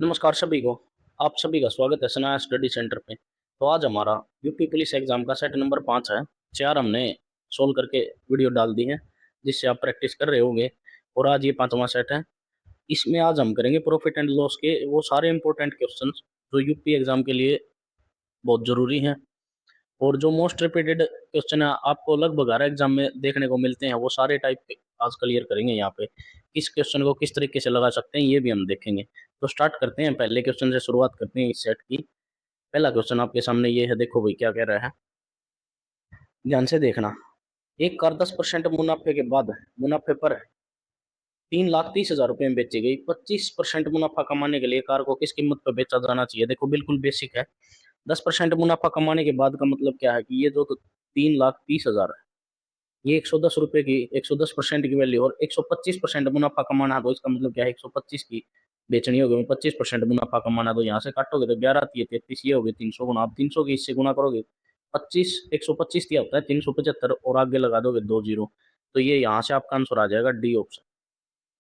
नमस्कार सभी को। आप सभी का स्वागत है सनाया स्टडी सेंटर पे। तो आज हमारा यूपी पुलिस एग्जाम का सेट नंबर 5 है। 4 हमने सोल्व करके वीडियो डाल दी है, जिससे आप प्रैक्टिस कर रहे होंगे। और आज ये 5वां सेट है। इसमें आज हम करेंगे प्रॉफिट एंड लॉस के वो सारे इंपॉर्टेंट क्वेश्चंस जो यूपी एग्जाम के लिए बहुत जरूरी हैं। और जो मोस्ट रिपीटेड क्वेश्चन है आपको लगभग हर एग्जाम में देखने को मिलते हैं, वो सारे टाइप के आज क्लियर करेंगे यहाँ पे। किस क्वेश्चन को किस तरीके से लगा सकते हैं ये भी हम देखेंगे। तो स्टार्ट करते हैं, पहले क्वेश्चन से शुरुआत करते हैं इस सेट की। पहला क्वेश्चन आपके सामने ये है, देखो भाई क्या कह रहा है, ध्यान से देखना। एक कार 10% मुनाफे के बाद मुनाफे पर 3,30,000 रुपए में बेची गई। 25% मुनाफा कमाने के लिए कार को किस कीमत पर बेचा जाना चाहिए? देखो बिल्कुल बेसिक है। 10% मुनाफा कमाने के बाद का मतलब क्या है कि ये जो 3,30,000 है, ये 110 रुपए की 110% की वैल्यू, और 125% मुनाफा कमाना है तो इसका मतलब क्या है, 125 की बेचनी होगी। 25% मुनाफा कमाना, तो यहाँ से काटोगे तो 11×3 = 33, ये हो गई 300 गुना। आप 300 की इससे गुना करोगे, 125 दिया होता है 375, और आगे लगा दोगे 2 जीरो। तो ये यहाँ से आपका आंसर आ जाएगा डी ऑप्शन।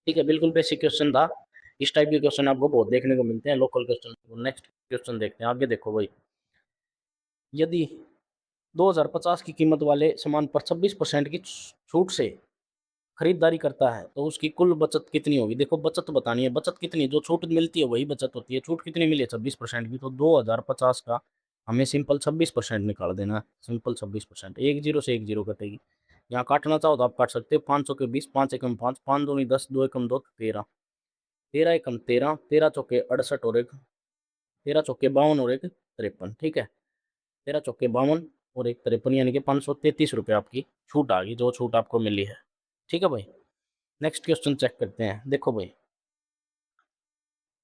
ठीक है, बिल्कुल बेसिक क्वेश्चन था। इस टाइप के क्वेश्चन आपको बहुत देखने को मिलते हैं, लोकल क्वेश्चन। नेक्स्ट क्वेश्चन देखते हैं, आगे देखो भाई। यदि 2050 की कीमत वाले सामान पर 26% की छूट से खरीदारी करता है तो उसकी कुल बचत कितनी होगी? देखो बचत बतानी है। बचत कितनी, जो छूट मिलती है वही बचत होती है। छूट कितनी मिली है? 26% की। तो 2050 का हमें सिंपल 26% निकाल देना है। सिंपल 26%, एक जीरो से एक जीरो कटेगी। यहाँ काटना चाहो तो आप काट सकते हो। 5 चौके 20, 5 एकम 5, 5 दूनी 10, 2 एकम 2, 13, 13 एकम 13, 13 चौके 68, और एक 13 चौके 52, और एक 53। ठीक है, 13 चौके 52 और एक 53, यानी कि 533 रुपये आपकी छूट आ गई, जो छूट आपको मिली है। ठीक है भाई, नेक्स्ट क्वेश्चन चेक करते हैं। देखो भाई,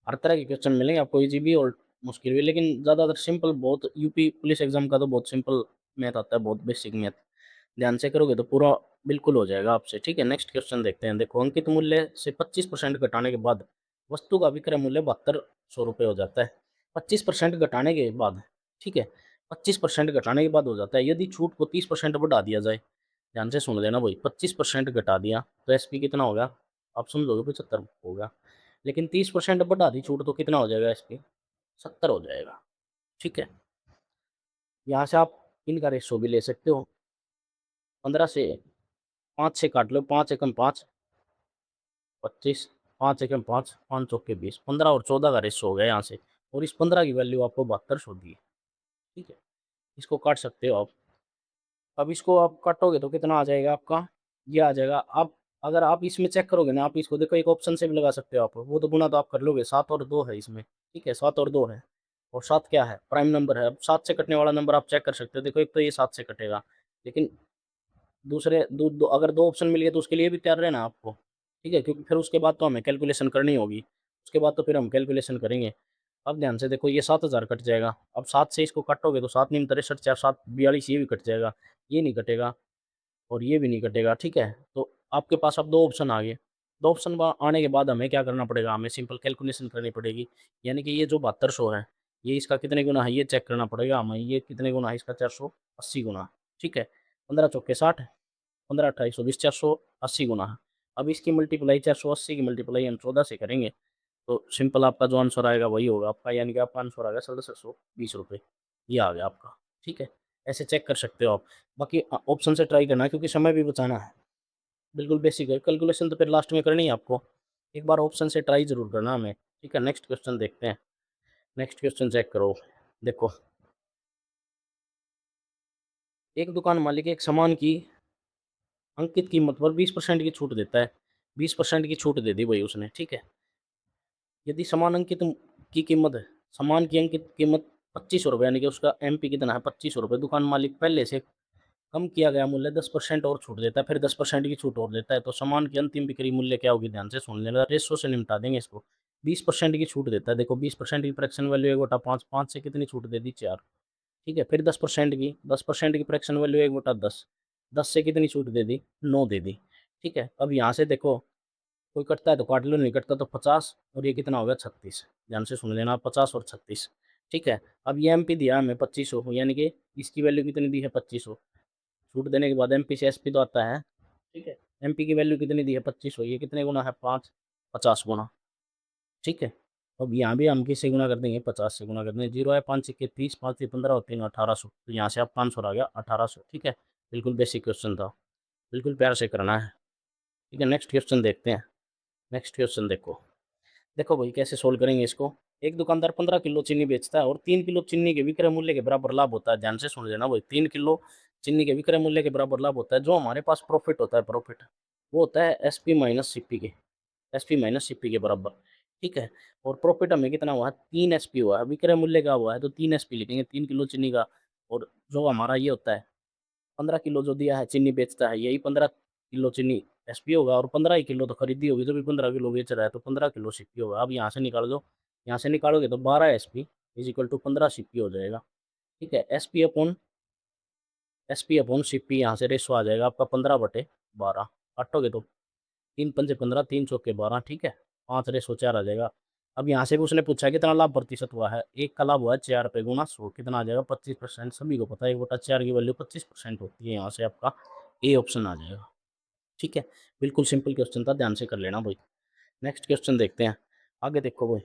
हर तरह के क्वेश्चन मिलेंगे आपको, इजी भी और मुश्किल भी, लेकिन ज़्यादातर सिंपल। बहुत यूपी पुलिस एग्जाम का तो बहुत सिंपल मैथ आता है, बहुत बेसिक मैथ। ध्यान से करोगे तो पूरा बिल्कुल हो जाएगा आपसे। ठीक है, नेक्स्ट क्वेश्चन देखते हैं। देखो, अंकित मूल्य से 25% घटाने के बाद वस्तु का विक्रय मूल्य 7200 रुपये हो जाता है। 25% घटाने के बाद, ठीक है, 25% घटाने के बाद हो जाता है। यदि छूट को 30% बढ़ा दिया जाए, ध्यान से सुन लेना भाई, 25% घटा दिया तो एसपी कितना हो गया? आप समझोगे 75 होगा। लेकिन 30% बढ़ा दी छूट तो कितना हो जाएगा एसपी? 70 हो जाएगा। ठीक है, यहाँ से आप इनका रेशो भी ले सकते हो। 15 से 5 से काट लो, 5 एकम 5, 25, 5 एकम 5, 5 चौके 20, 15 और 14 का रेशो हो गया यहाँ से। और इस 15 की वैल्यू आपको 7200 दी है। ठीक है, इसको काट सकते हो आप। अब इसको आप काटोगे तो कितना आ जाएगा आपका? ये आ जाएगा। आप अगर आप इसमें चेक करोगे ना, आप इसको देखो, एक ऑप्शन से भी लगा सकते हो आप, वो तो गुना तो आप कर लोगे। 7 और 2 है इसमें। ठीक है, 7 और 2 है, और 7 क्या है? प्राइम नंबर है। अब 7 से कटने वाला नंबर आप चेक कर सकते हो। देखो, एक तो ये 7 से कटेगा, लेकिन दूसरे अगर दो ऑप्शन मिल गए तो उसके लिए भी तैयार रहना आपको। ठीक है, क्योंकि फिर उसके बाद तो हमें कैलकुलेशन करनी होगी। उसके बाद तो फिर हम कैलकुलेशन करेंगे। अब ध्यान से देखो, ये 7,000 कट जाएगा। अब 7 से इसको काटोगे तो 7×9 = 63, 4×7 = 42, ये भी कट जाएगा, ये नहीं कटेगा, और ये भी नहीं कटेगा। ठीक है, तो आपके पास अब दो ऑप्शन आ गए। दो ऑप्शन आने के बाद हमें क्या करना पड़ेगा? हमें सिंपल कैलकुलेशन करनी पड़ेगी। यानी कि ये जो 7200 है, ये इसका कितने गुना है ये चेक करना पड़ेगा हमें। ये कितने गुना है इसका? 480 गुना। ठीक है, 15 चौके 60, 15 × 28 = 20, 480 गुना है। अब इसकी मल्टीप्लाई 480 की मल्टीप्लाई हम 14 से करेंगे, तो सिंपल आपका जो आंसर आएगा वही होगा आपका, यानी कि आपका आंसर आ गया 6720 रुपये। ये आ गया आपका। ठीक है, ऐसे चेक कर सकते हो आप। बाकी ऑप्शन से ट्राई करना, क्योंकि समय भी बचाना है। बिल्कुल बेसिक है, कैलकुलेशन तो फिर लास्ट में करनी है आपको। एक बार ऑप्शन से ट्राई जरूर करना हमें। ठीक है, नेक्स्ट क्वेश्चन देखते हैं। नेक्स्ट क्वेश्चन चेक करो। देखो, एक दुकान मालिक एक सामान की अंकित कीमत पर 20% की छूट देता है। 20% की छूट दे दी भाई उसने। ठीक है, यदि समान अंकित की कीमत है, सामान की अंकित कीमत 2500 रुपये, यानी कि उसका एमपी कितना है? 2500 रुपये। दुकान मालिक पहले से कम किया गया मूल्य 10% और छूट देता है, फिर 10% की छूट और देता है, तो सामान की अंतिम बिक्री मूल्य क्या होगी? ध्यान से सुन लेना, रेशो से निपटा देंगे इसको। 20% की छूट देता है। देखो, 20% की फ्रैक्शन वैल्यू 1/5, 5 से कितनी छूट दे दी? 4। ठीक है, फिर 10% की फ्रैक्शन वैल्यू 1/10, 10 से कितनी छूट दे दी? 9 दे दी। ठीक है, अब यहाँ से देखो, कोई कटता है तो काट लो, नहीं कटता तो 50, और ये कितना हो गया? 36। ध्यान से सुन लेना, 50 और 36। ठीक है, अब ये एमपी दिया हमें 2500, यानी कि इसकी वैल्यू कितनी दी है? 2500। छूट देने के बाद एमपी से एसपी तो आता है। ठीक है, एमपी की वैल्यू कितनी दी है? 2500। ये कितने गुना है? 5, 50 गुना। ठीक है, अब यहाँ भी हम किससे गुना कर देंगे, 50 से गुना कर देंगे। 0 है 5 के 30, 5 से 15 होते हैं 1800, तो यहाँ से आप आंसर आ गया 1800। ठीक है, बिल्कुल बेसिक क्वेश्चन था, बिल्कुल प्यार से करना है। ठीक है, नेक्स्ट क्वेश्चन देखते हैं। नेक्स्ट क्वेश्चन देखो, देखो भाई कैसे सोल्व करेंगे इसको। एक दुकानदार 15 किलो चीनी बेचता है और 3 किलो चीनी के विक्रय मूल्य के बराबर लाभ होता है। ध्यान से सुन लेना भाई, 3 किलो चीनी के विक्रय मूल्य के बराबर लाभ होता है। जो हमारे पास प्रॉफिट होता है, प्रॉफिट वो होता है एसपी माइनस सीपी के, एसपी माइनस सीपी के बराबर। ठीक है, और प्रॉफिट हमें कितना हुआ, 3 एसपी हुआ है। विक्रय मूल्य का हुआ है तो 3 एसपी लिखेंगे, 3 किलो चीनी का। और जो हमारा ये होता है 15 किलो जो दिया है चीनी बेचता है, यही 15 किलो चीनी एसपी होगा, और 15 ही किलो तो खरीदी होगी, जो भी 15 किलो बेच रहा है तो 15 किलो सीपी होगा। अब यहाँ से निकाल दो, यहाँ से निकालोगे तो 12 SP is equal to 15 CP हो जाएगा। ठीक है, एसपी अपॉन सीपी, यहाँ से रेशो आ जाएगा आपका 15/12। काटोगे तो 3×5 = 15, 3×4 = 12। ठीक है, 5/4 आ जाएगा। अब यहाँ से भी उसने पूछा कितना लाभ प्रतिशत हुआ है, एक का लाभ हुआ है 4 रुपये गुना 100, कितना आ जाएगा 25%। सभी को पता है 1/4 की वैल्यू 25% होती है। यहाँ से आपका ए ऑप्शन आ जाएगा। ठीक है, बिल्कुल सिंपल क्वेश्चन था, ध्यान से कर लेना भाई। नेक्स्ट क्वेश्चन देखते हैं। आगे देखो भाई,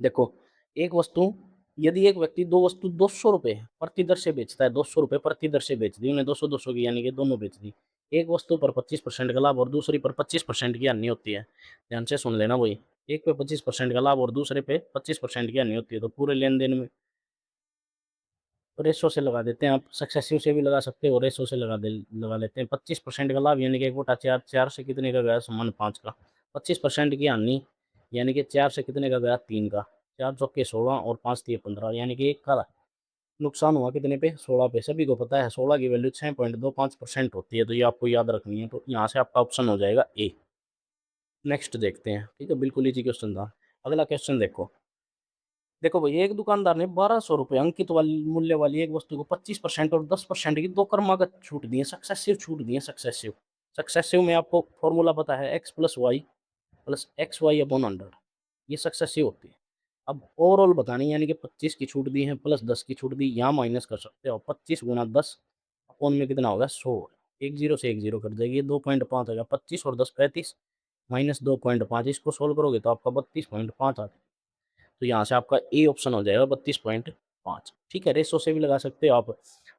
देखो एक वस्तु, यदि एक व्यक्ति दो वस्तु 200 रुपये प्रति दर से बेचता है, 200 रुपये प्रति दर से बेच दी उन्हें, 200 की, यानी कि दोनों बेच दी। एक वस्तु पर 25% का लाभ और दूसरी पर 25% की हानि होती है। ध्यान से सुन लेना भाई, एक पे 25% का लाभ और दूसरे पे 25% की हानि होती है, तो पूरे लेन देन में रेशो से लगा देते हैं। आप सक्सेसिव से भी लगा सकते हो, रेशो से लगा लेते हैं। 25% का लाभ यानी कि 1/4, 4 से कितने का गया, समान 5 का। 25% की हानि यानी कि 4 से कितने का गया, 3 का। 4×4 = 16 और 5×3 = 15, यानी कि 1 का नुकसान हुआ कितने पे, 16 पे। सभी को पता है 16 की वैल्यू 6.25% होती है, तो ये आपको याद रखनी है। तो यहाँ से आपका ऑप्शन हो जाएगा ए। नेक्स्ट देखते हैं। ठीक है, बिल्कुल इजी क्वेश्चन था। अगला क्वेश्चन देखो, देखो भाई एक दुकानदार ने 1200 रुपये अंकित वाली मूल्य वाली एक वस्तु को 25% और 10% की दो क्रमागत छूट दी है, सक्सेसिव छूट दी है। सक्सेसिव, सक्सेसिव में आपको फॉर्मूला पता है, x+y+xy/100, ये सक्सेसिव होती है। अब ओवरऑल बतानी, यानी कि 25 की छूट दी है प्लस 10 की छूट दी, यहाँ माइनस कर सकते हो। 25×10 अपॉन में कितना होगा, 100। एक जीरो से एक जीरो कर जाएगी, 2.5 आएगा। 25 और 10 35, माइनस 2.5, इसको सोल्व करोगे तो आपका 32.5 आता है। तो यहाँ से आपका ए ऑप्शन हो जाएगा 32.5। ठीक है, रेशो से भी लगा सकते हो आप।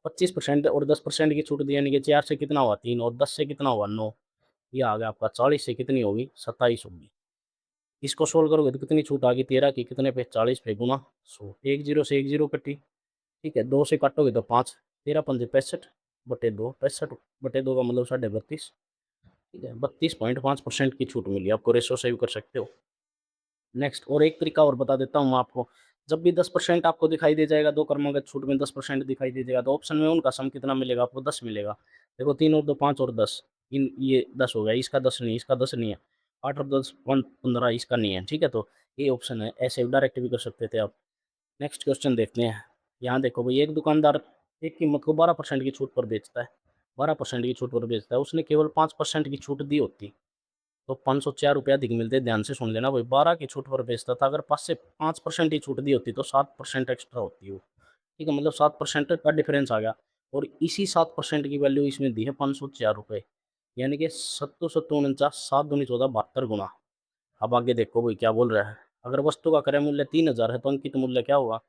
25% और 10% की छूट दी, यानी कि 4 से कितना हुआ 3, और 10 से कितना हुआ 9, ये आ गया आपका 40 से कितनी होगी 27 होगी। इसको सोल्व करोगे तो कितनी छूट आ गई, 13 की कितने पे, 40 पे गुना 100। एक जीरो से एक जीरो कटी। ठीक है, 2 से काटोगे तो 5, 13×5 = 65/2, 65/2 का मतलब 32.5। ठीक है, 32.5% की छूट मिली आपको, रेशो से भी कर सकते हो। नेक्स्ट, और एक तरीका और बता देता हूँ आपको। जब भी 10% आपको दिखाई दे जाएगा, दो क्रमागत छूट में 10% दिखाई दे जाएगा, तो ऑप्शन में उनका सम कितना मिलेगा आपको, 10 मिलेगा। देखो 3 और 2 5 और 10, इन ये 10 हो गया, इसका 10 नहीं, इसका 10 नहीं है। 8 और 10 15, इसका नहीं है। ठीक है, तो ये ऑप्शन है, ऐसे डायरेक्ट भी कर सकते थे आप। नेक्स्ट क्वेश्चन देखते हैं। यहाँ देखो भाई, एक दुकानदार एक कीमत को 12% की छूट पर बेचता है, 12% की छूट पर बेचता है, उसने केवल 5% की छूट दी होती तो 504 रुपये अधिक मिलते। ध्यान से सुन लेना भाई, 12 की छूट पर बेचता था, अगर 5% ही छूट दी होती तो 7% एक्स्ट्रा होती वो। ठीक है, मतलब 7% का डिफरेंस आ गया, और इसी 7% की वैल्यू इसमें दी है 504 रुपये, यानी कि 7 7 49, 7 दूनी 14, 72 गुना। अब आगे देखो भाई क्या बोल रहा है। अगर वस्तु का क्रय मूल्य 3000 है तो अंकित मूल्य क्या हुआ,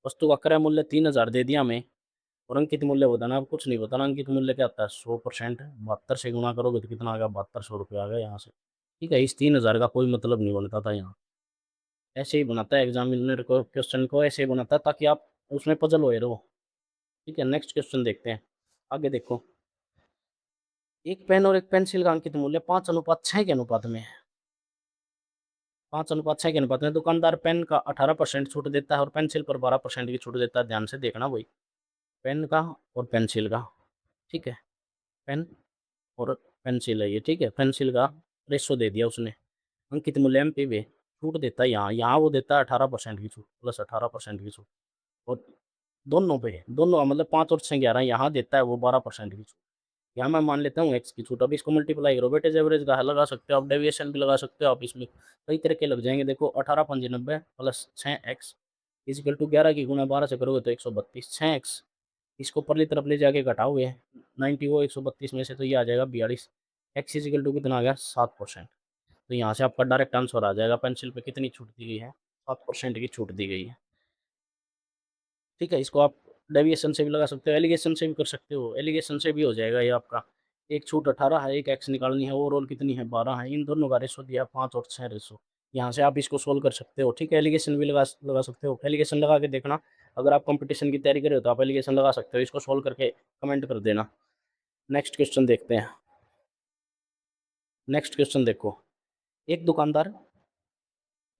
वस्तु का क्रय मूल्य 3000 दे दिया हमें, और अंकित मूल्य बताना, अब कुछ नहीं बताना। अंकित मूल्य क्या आता है, 100%, 72 से गुणा करोगे तो कितना आ गया, 7200 रुपये आ गया यहाँ से। ठीक है, इस 3000 का कोई मतलब नहीं बनता था यहाँ। ऐसे ही बनाता है एग्जामिनर को, क्वेश्चन को ऐसे ही बनाता है ताकि आप उसमें पजल होए रहो। ठीक है, नेक्स्ट क्वेश्चन देखते हैं। आगे देखो, एक पेन और एक पेंसिल का अंकित मूल्य 5:6 के अनुपात में है। 5:6 के अनुपात में दुकानदार पेन का 18% छूट देता है और पेंसिल पर 12% की छूट देता है। ध्यान से देखना भाई, पेन का और पेंसिल का। ठीक है, पेन और पेंसिल है ये। ठीक है, पेंसिल का रेशो दे दिया उसने, अंकित मूल्य एमपी में छूट देता है, यहाँ वो देता है 18% की छूट, प्लस 18% की छूट। और दोनों पे, दोनों का मतलब 5 और 6 11, यहाँ देता है वो 12% की छूट। यहाँ मैं मान लेता हूँ एक्स की छूट। अब इसको मल्टीप्लाई करो, वेटेज एवरेज का लगा सकते हो आप, डेविएशन भी लगा सकते हो आप, इसमें कई तरह के लग जाएंगे। देखो 18×5 = 90 प्लस 6x इजिकल टू 11 की गुना 12 से करोगे तो 132। 6x इसको परली तरफ ले जाके घटाओगे 90 वो 132 में से, तो ये आ जाएगा 42। एक्स इजिकल टू कितना आ गया 7%। तो यहाँ से आपका डायरेक्ट आंसर आ जाएगा। पेंसिल पे कितनी छूट दी गई है? 7% की छूट दी गई है। ठीक है, इसको आप डेविएशन से भी लगा सकते हो, एलिगेशन से भी कर सकते हो। एलिगेशन से भी हो जाएगा ये आपका। एक छूट 18 है, एक एक्स निकालनी है, ओवरऑल कितनी है? 12 है। इन दोनों का रेशो दिया 5 और 6 रेशो। यहाँ से आप इसको सोल्व कर सकते हो। ठीक है, एलिगेशन भी लगा सकते हो। एलिगेशन लगा के देखना, अगर आप कंपटीशन की तैयारी कर रहे हो तो आप एलिगेशन लगा सकते हो। इसको सोल्व करके कमेंट कर देना। नेक्स्ट क्वेश्चन देखते हैं। नेक्स्ट क्वेश्चन देखो, एक दुकानदार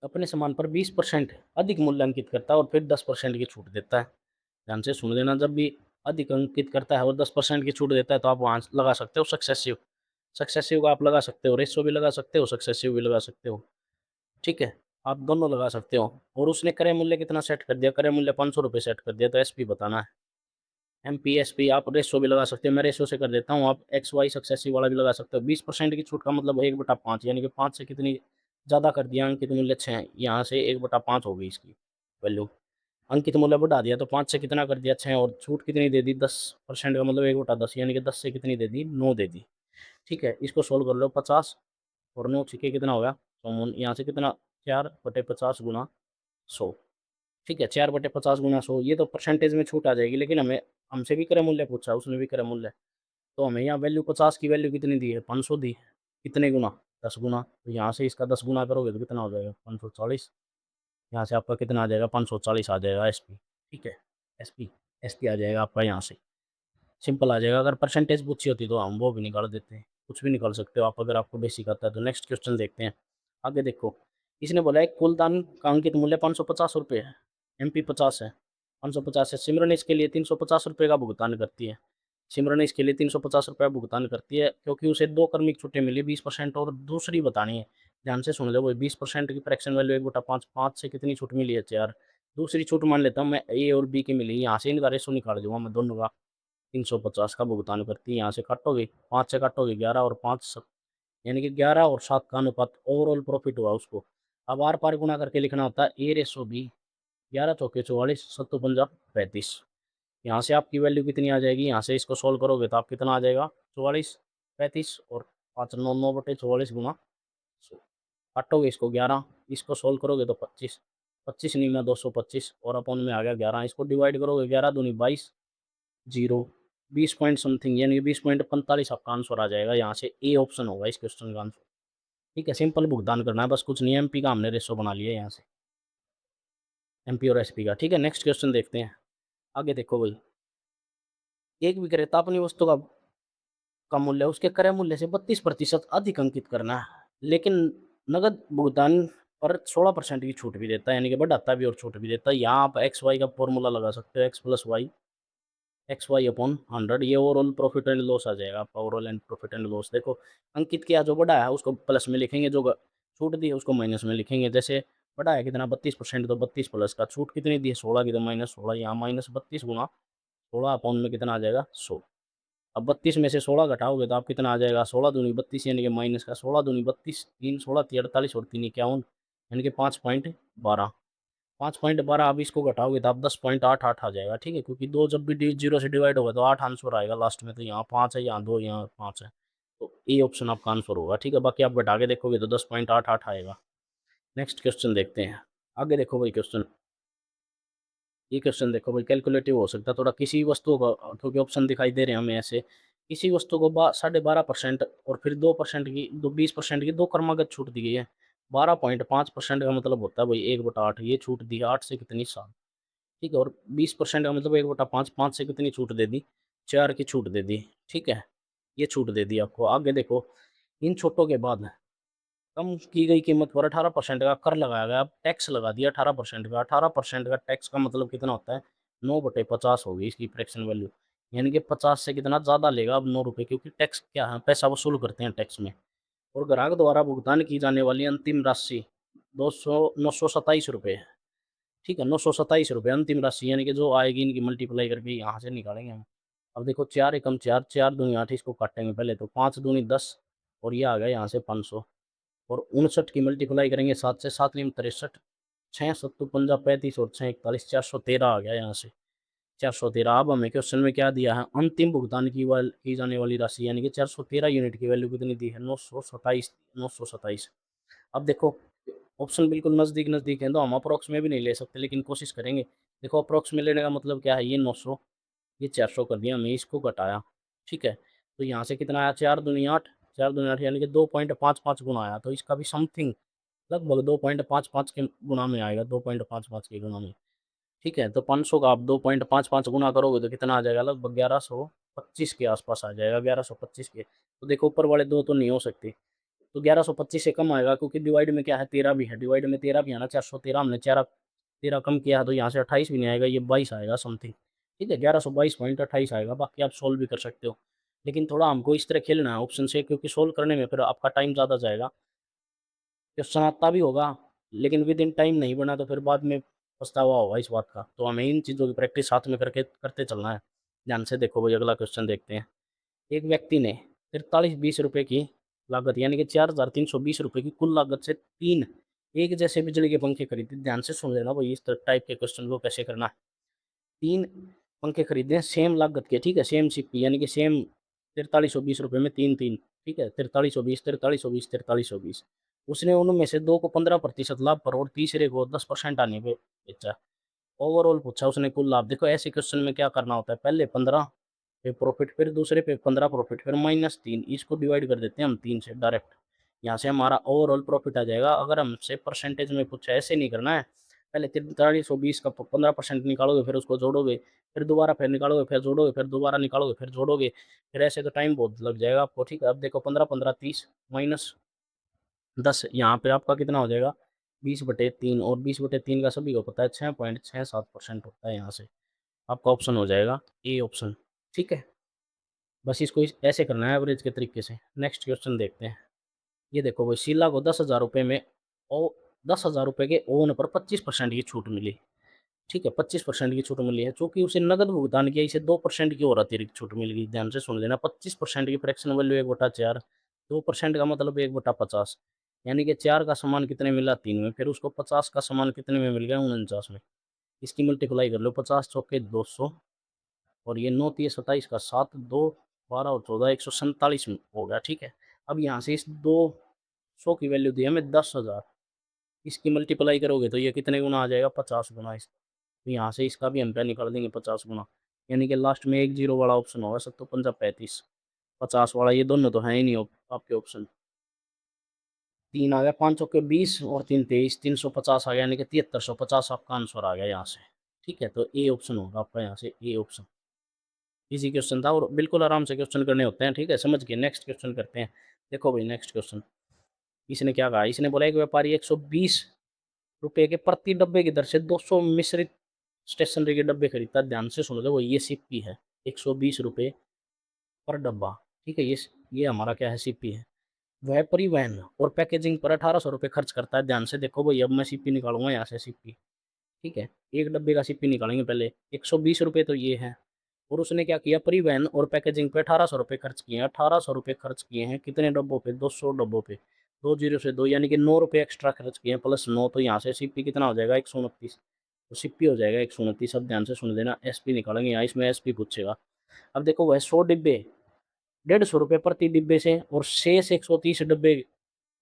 अपने सामान पर 20% अधिक मूल्य अंकित करता है और फिर 10% की छूट देता है। ध्यान से सुन लेना, जब भी अधिक अंकित करता है और 10% की छूट देता है तो आप वहाँ लगा सकते हो सक्सेसिव। सक्सेसिव का आप लगा सकते हो, रेशो भी लगा सकते हो, सक्सेसिव भी लगा सकते हो। ठीक है, आप दोनों लगा सकते हो। और उसने क्रय मूल्य कितना सेट कर दिया? क्रय मूल्य 500 रुपये सेट कर दिया, तो एसपी बताना है। एमपी एसपी आप रेशो भी लगा सकते हो, मैं रेशो से कर देता हूँ। आप एक्स वाई सक्सेसिव वाला भी लगा सकते हो। 20% की छूट का मतलब 1/5, यानी कि 5 से कितनी ज़्यादा कर दिया? अंकित मूल्य 6, यहाँ से 1/5 हो गई इसकी वैल्यू। अंकित मूल्य बढ़ा दिया तो 5 से कितना कर दिया? 6, और छूट कितनी दे दी? 10% का मतलब 1/10, यानी कि 10 से कितनी दे दी? 9 दे दी। ठीक है, इसको सोल्व कर लो। 50 और 9 छिके कितना होगा? 100। यहाँ से कितना? 4/50 गुना 100। ठीक है, 4/50 गुना 100, ये तो परसेंटेज में छूट आ जाएगी, लेकिन हमें हमसे भी क्रय मूल्य पूछा, उसने भी क्रय मूल्य। तो हमें यहाँ वैल्यू 50 की वैल्यू कितनी दी है? 500 दी। कितने गुना? 10 गुना। तो यहाँ से इसका 10 गुना करोगे तो कितना हो जाएगा? 540। यहाँ से आपका कितना आ जाएगा? 540 आ जाएगा एसपी। ठीक है, एसपी एसपी आ जाएगा आपका यहाँ से। सिंपल आ जाएगा। अगर परसेंटेज पूछी होती तो हम वो भी निकाल देते हैं। कुछ भी निकाल सकते हो आप, अगर आपको बेसिक आता है तो। नेक्स्ट क्वेश्चन देखते हैं। आगे देखो, इसने बोला है कुल दान का अंकित मूल्य 550 रुपये है। एमपी 50 है, 550 है। सिमरन इसके लिए 350 रुपये का भुगतान करती है। सिमरन इसके लिए 350 रुपये भुगतान करती है, क्योंकि उसे 2 क्रमिक छुट्टी मिली 20%। और दूसरी बतानी है, ध्यान से सुन लो। वो 20% की फ्रैक्शन वैल्यू 1/5, 5 से कितनी छूट मिली है? 4। दूसरी छूट मान लेता हूँ मैं, ए और बी की मिली। यहाँ से इनका रेशो निकाल दूंगा मैं दोनों का। 350 का भुगतान करती है। यहाँ से काटोगे, 5 से काटोगे 11, और 5 यानी कि 11 और 7 का अनुपात ओवरऑल प्रॉफिट हुआ उसको। अब आर पार गुणा करके लिखना होता है ए रेशो बी। 11 चौके 44, 7 पंजा 35। यहाँ से आपकी वैल्यू कितनी आ जाएगी? यहाँ से इसको सोल्व करोगे तो आप कितना आ जाएगा? 44, 35 और 5 9 9/44 गुना 100। काटोगे इसको 11, इसको सोल्व करोगे तो 25, 25 नहीं में 225, और अपन में आ गया 11। इसको डिवाइड करोगे, 11 दूनी 22, 0, 20 पॉइंट समथिंग, यानी कि 20.45 आपका आंसर आ जाएगा। यहाँ से ए ऑप्शन होगा इस क्वेश्चन का आंसर। ठीक है, सिंपल भुगतान करना है बस, कुछ नहीं है। एमपी का हमने रेशो बना लिया है यहाँ से, एमपी और एसपी का। ठीक है, नेक्स्ट क्वेश्चन देखते हैं। आगे देखो भाई, एक विक्रेता अपनी वस्तु का मूल्य उसके क्रय मूल्य से 32% अधिक अंकित करना है, लेकिन नगद भुगतान पर 16% की छूट भी देता है, यानी कि बढ़ाता भी और छूट भी देता है। यहाँ आप एक्स वाई का फॉर्मूला लगा सकते हो, x plus y, x y upon 100। ये ओवरऑल प्रॉफिट एंड लॉस आ जाएगा आपका। Overall and profit and loss देखो, अंकित किया जो बड़ा है उसको प्लस में लिखेंगे, जो छूट दी है उसको माइनस में लिखेंगे। जैसे बड़ा है कितना? 32%, तो 32 प्लस का छूट कितनी दी है? 16 की, तो -16। यहाँ -32 गुना 16 अपॉन में कितना आ जाएगा? 100। अब 32 में से 16 घटाओगे तो आप कितना आ जाएगा? 16 दूनी 32, यानी कि माइनस का 16 दूनी 32, 3 16 ती 48 और 3 51, यानी कि 5.12। 5.12 आप इसको घटाओगे तो आप 10.88 आ जाएगा। ठीक है, क्योंकि दो जब भी 0 से डिवाइड होगा तो 8 आंसर आएगा लास्ट में। तो यहाँ 5 है, यहाँ 2, यहाँ 5 है, तो ए ऑप्शन आपका आंसर होगा। ठीक है, बाकी आप घटा के देखोगे तो 10.88 आएगा। नेक्स्ट क्वेश्चन देखते हैं। आगे देखो भाई क्वेश्चन, ये क्वेश्चन देखो भाई, कैलकुलेटिव हो सकता है थोड़ा। किसी वस्तु को, क्योंकि ऑप्शन दिखाई दे रहे हैं हमें ऐसे, किसी वस्तु को 12.5% और फिर 2% की, 20% की 2 क्रमागत छूट दी गई है। 12.5% का मतलब होता है भाई 1/8, ये छूट दी है 8 से कितनी? 7। ठीक है, और 20% का मतलब 1/5, 5 से कितनी छूट दे दी? 4 की छूट दे दी। ठीक है, ये छूट दे दी आपको। आगे देखो, इन छूटों के बाद कम की गई कीमत पर 18% का कर लगाया गया। अब टैक्स लगा दिया 18% का। 18% का टैक्स का मतलब कितना होता है? 9/50 होगी इसकी फ्रैक्शन वैल्यू, यानी कि 50 से कितना ज़्यादा लेगा अब? 9 रुपये, क्योंकि टैक्स क्या है? पैसा वसूल करते हैं टैक्स में। और ग्राहक द्वारा भुगतान की जाने वाली अंतिम राशि 927 रुपये है। ठीक है, 927 रुपये अंतिम राशि, यानी कि जो आएगी इनकी मल्टीप्लाई करके यहाँ से निकालेंगे हम। अब देखो, 4 एकम 4, 4 दूनी 8, इसको काटेंगे पहले तो। 5 दूनी 10, और ये आ गया यहाँ से 500। और 59 की मल्टीप्लाई करेंगे 7 से, 7 नीम 63, 6 सत्तू पंजा 35 और 6 41, 413 आ गया यहाँ से। 413। अब हमें क्वेश्चन में क्या दिया है? अंतिम भुगतान की जाने वाली राशि, यानी कि 413 यूनिट की वैल्यू कितनी दी है? 927, 927। अब देखो ऑप्शन बिल्कुल नज़दीक नज़दीक है तो हम अप्रोक्स में भी नहीं ले सकते, लेकिन कोशिश करेंगे। देखो अप्रोक्स में लेने का मतलब क्या है, ये 900, ये 400 कर दिया हमने, इसको घटाया, ठीक है। तो यहाँ से कितना आया, 4 दूनी 8, 4 दूनी 8 यानी कि 2.55 गुना आया, तो इसका भी समथिंग लगभग 2.55 के गुना में आएगा, 2.55 के गुना में, ठीक है। तो 500 का आप 2.55 गुना करोगे तो कितना आ जाएगा, लगभग 1125 के आसपास आ जाएगा, 1125 के। तो देखो ऊपर वाले दो तो नहीं हो सकते, तो 1125 से कम आएगा, क्योंकि डिवाइड में क्या है, 13 भी है, डिवाइड में 13 भी है ना, 413 हमने 13 कम किया है, तो यहाँ से 28 भी नहीं आएगा, ये 22 आएगा समथिंग, ठीक है। 1122.28 आएगा, बाकी आप सोल्व भी कर सकते हो, लेकिन थोड़ा हमको इस तरह खेलना है ऑप्शन से, क्योंकि सोल्व करने में फिर आपका टाइम ज़्यादा जाएगा। क्वेश्चन आता भी होगा, लेकिन विद इन टाइम नहीं बना तो फिर बाद में पछतावा होगा इस बात का। तो हमें इन चीज़ों की प्रैक्टिस साथ में करके करते चलना है। ध्यान से देखो भाई, अगला क्वेश्चन देखते हैं। एक व्यक्ति ने 4320 रुपये की लागत यानी कि 4320 रुपये की कुल लागत से 3 एक जैसे बिजली के पंखे खरीदे। ध्यान से सुन लेना भाई, इस टाइप के क्वेश्चन को कैसे करना है। 3 पंखे खरीदे हैं सेम लागत के, ठीक है, सेम सीपी यानी कि सेम 4320 रुपये में 3 ठीक है, 4320, 4320, 4320। उसने उनमें से 2 को 15% लाभ पर और तीसरे को 10% आने पे बेचा। ओवरऑल पूछा उसने कुल लाभ। देखो ऐसे क्वेश्चन में क्या करना होता है, पहले 15 पे प्रॉफिट, फिर दूसरे पे 15 प्रॉफिट, फिर -3, इसको डिवाइड कर देते हैं हम 3 से डायरेक्ट। यहाँ से हमारा ओवरऑल प्रॉफिट आ जाएगा। अगर हमसे परसेंटेज में पूछा, ऐसे नहीं करना है, पहले 4320 का 15% निकालोगे, फिर उसको जोड़ोगे, फिर दोबारा फिर निकालोगे, फिर जोड़ोगे, फिर दोबारा निकालोगे, फिर जोड़ोगे, फिर ऐसे तो टाइम बहुत लग जाएगा आपको, ठीक है। अब देखो 15 15 30 माइनस 10, यहाँ पे आपका कितना हो जाएगा, 20/3, और 20/3 का सभी को पता है 6.67% होता है। यहाँ से आपका ऑप्शन हो जाएगा ए ऑप्शन, ठीक है। बस इसको ऐसे करना है एवरेज के तरीके से। नेक्स्ट क्वेश्चन देखते हैं। ये देखो भाई, शीला को 10,000 रुपये में ओ 10,000 रुपये के ओवन पर 25% की छूट मिली, ठीक है, 25% की छूट मिली है। चूंकि उसे नकद भुगतान किया, इसे 2% की और अतिरिक्त छूट मिल गई। ध्यान से सुन लेना, 25% की फ्रैक्शन वैल्यू 1/4, 2% का मतलब 1/50, यानी कि 4 का सामान कितने मिला, 3 में, फिर उसको 50 का सामान कितने में मिल गया, 49 में। इसकी मल्टीप्लाई कर लो, 50 चौके 200, और ये 9 3 27 का 7, 2 12 और 14 147 में हो गया, ठीक है। अब यहाँ से इस 200 की वैल्यू दी हमें 10,000, इसकी मल्टीप्लाई करोगे तो ये कितने गुना आ जाएगा, 50 गुना। इस तो यहाँ से इसका भी हम क्या निकाल देंगे, 50 गुना, यानी कि लास्ट में एक जीरो वाला ऑप्शन होगा, 7 35, 50 वाला, ये दोनों तो है ही नहीं आपके ऑप्शन। 3 आ गया, 5 चौके 20 और 3 23, 350 आ गया, यानी कि 7350 आपका आंसर आ गया यहाँ से, ठीक है। तो ए ऑप्शन होगा आपका यहाँ से, ए ऑप्शन। इजी क्वेश्चन था और बिल्कुल आराम से क्वेश्चन करने होते हैं, ठीक है, समझ के। नेक्स्ट क्वेश्चन करते हैं। देखो भाई नेक्स्ट क्वेश्चन, इसने क्या कहा, इसने बोला एक व्यापारी 120 रुपए के प्रति डब्बे की दर से 200 मिश्रित स्टेशनरी के डब्बे खरीदता है। ध्यान से सुन लो, वो ये सीपी है, 120 रुपये पर डब्बा, ठीक है। ये हमारा क्या है, सीपी है। वह परिवहन और पैकेजिंग पर 1800 रुपये खर्च करता है। ध्यान से देखो भाई, अब मैं सीपी निकालूंगा यहाँ से, सीपी, ठीक है। एक डब्बे का सीपी निकालेंगे पहले, 120 रुपये तो ये है, और उसने क्या किया, परिवहन और पैकेजिंग पे 1800 रुपये खर्च किए हैं। 1800 रुपये खर्च किए हैं कितने डब्बों पे, 200 डब्बों पे, 2 जीरो से 2, यानी कि 9 रुपये एक्स्ट्रा खर्च किए हैं, प्लस 9, तो यहाँ से सीपी कितना हो जाएगा, 129, तो सीपी हो जाएगा 129। अब ध्यान से सुन लेना, एसपी निकालेंगे यहाँ, इसमें एसपी पूछेगा। अब देखो वह 100 डिब्बे 150 रुपये प्रति डिब्बे से, और शेष 130 डब्बे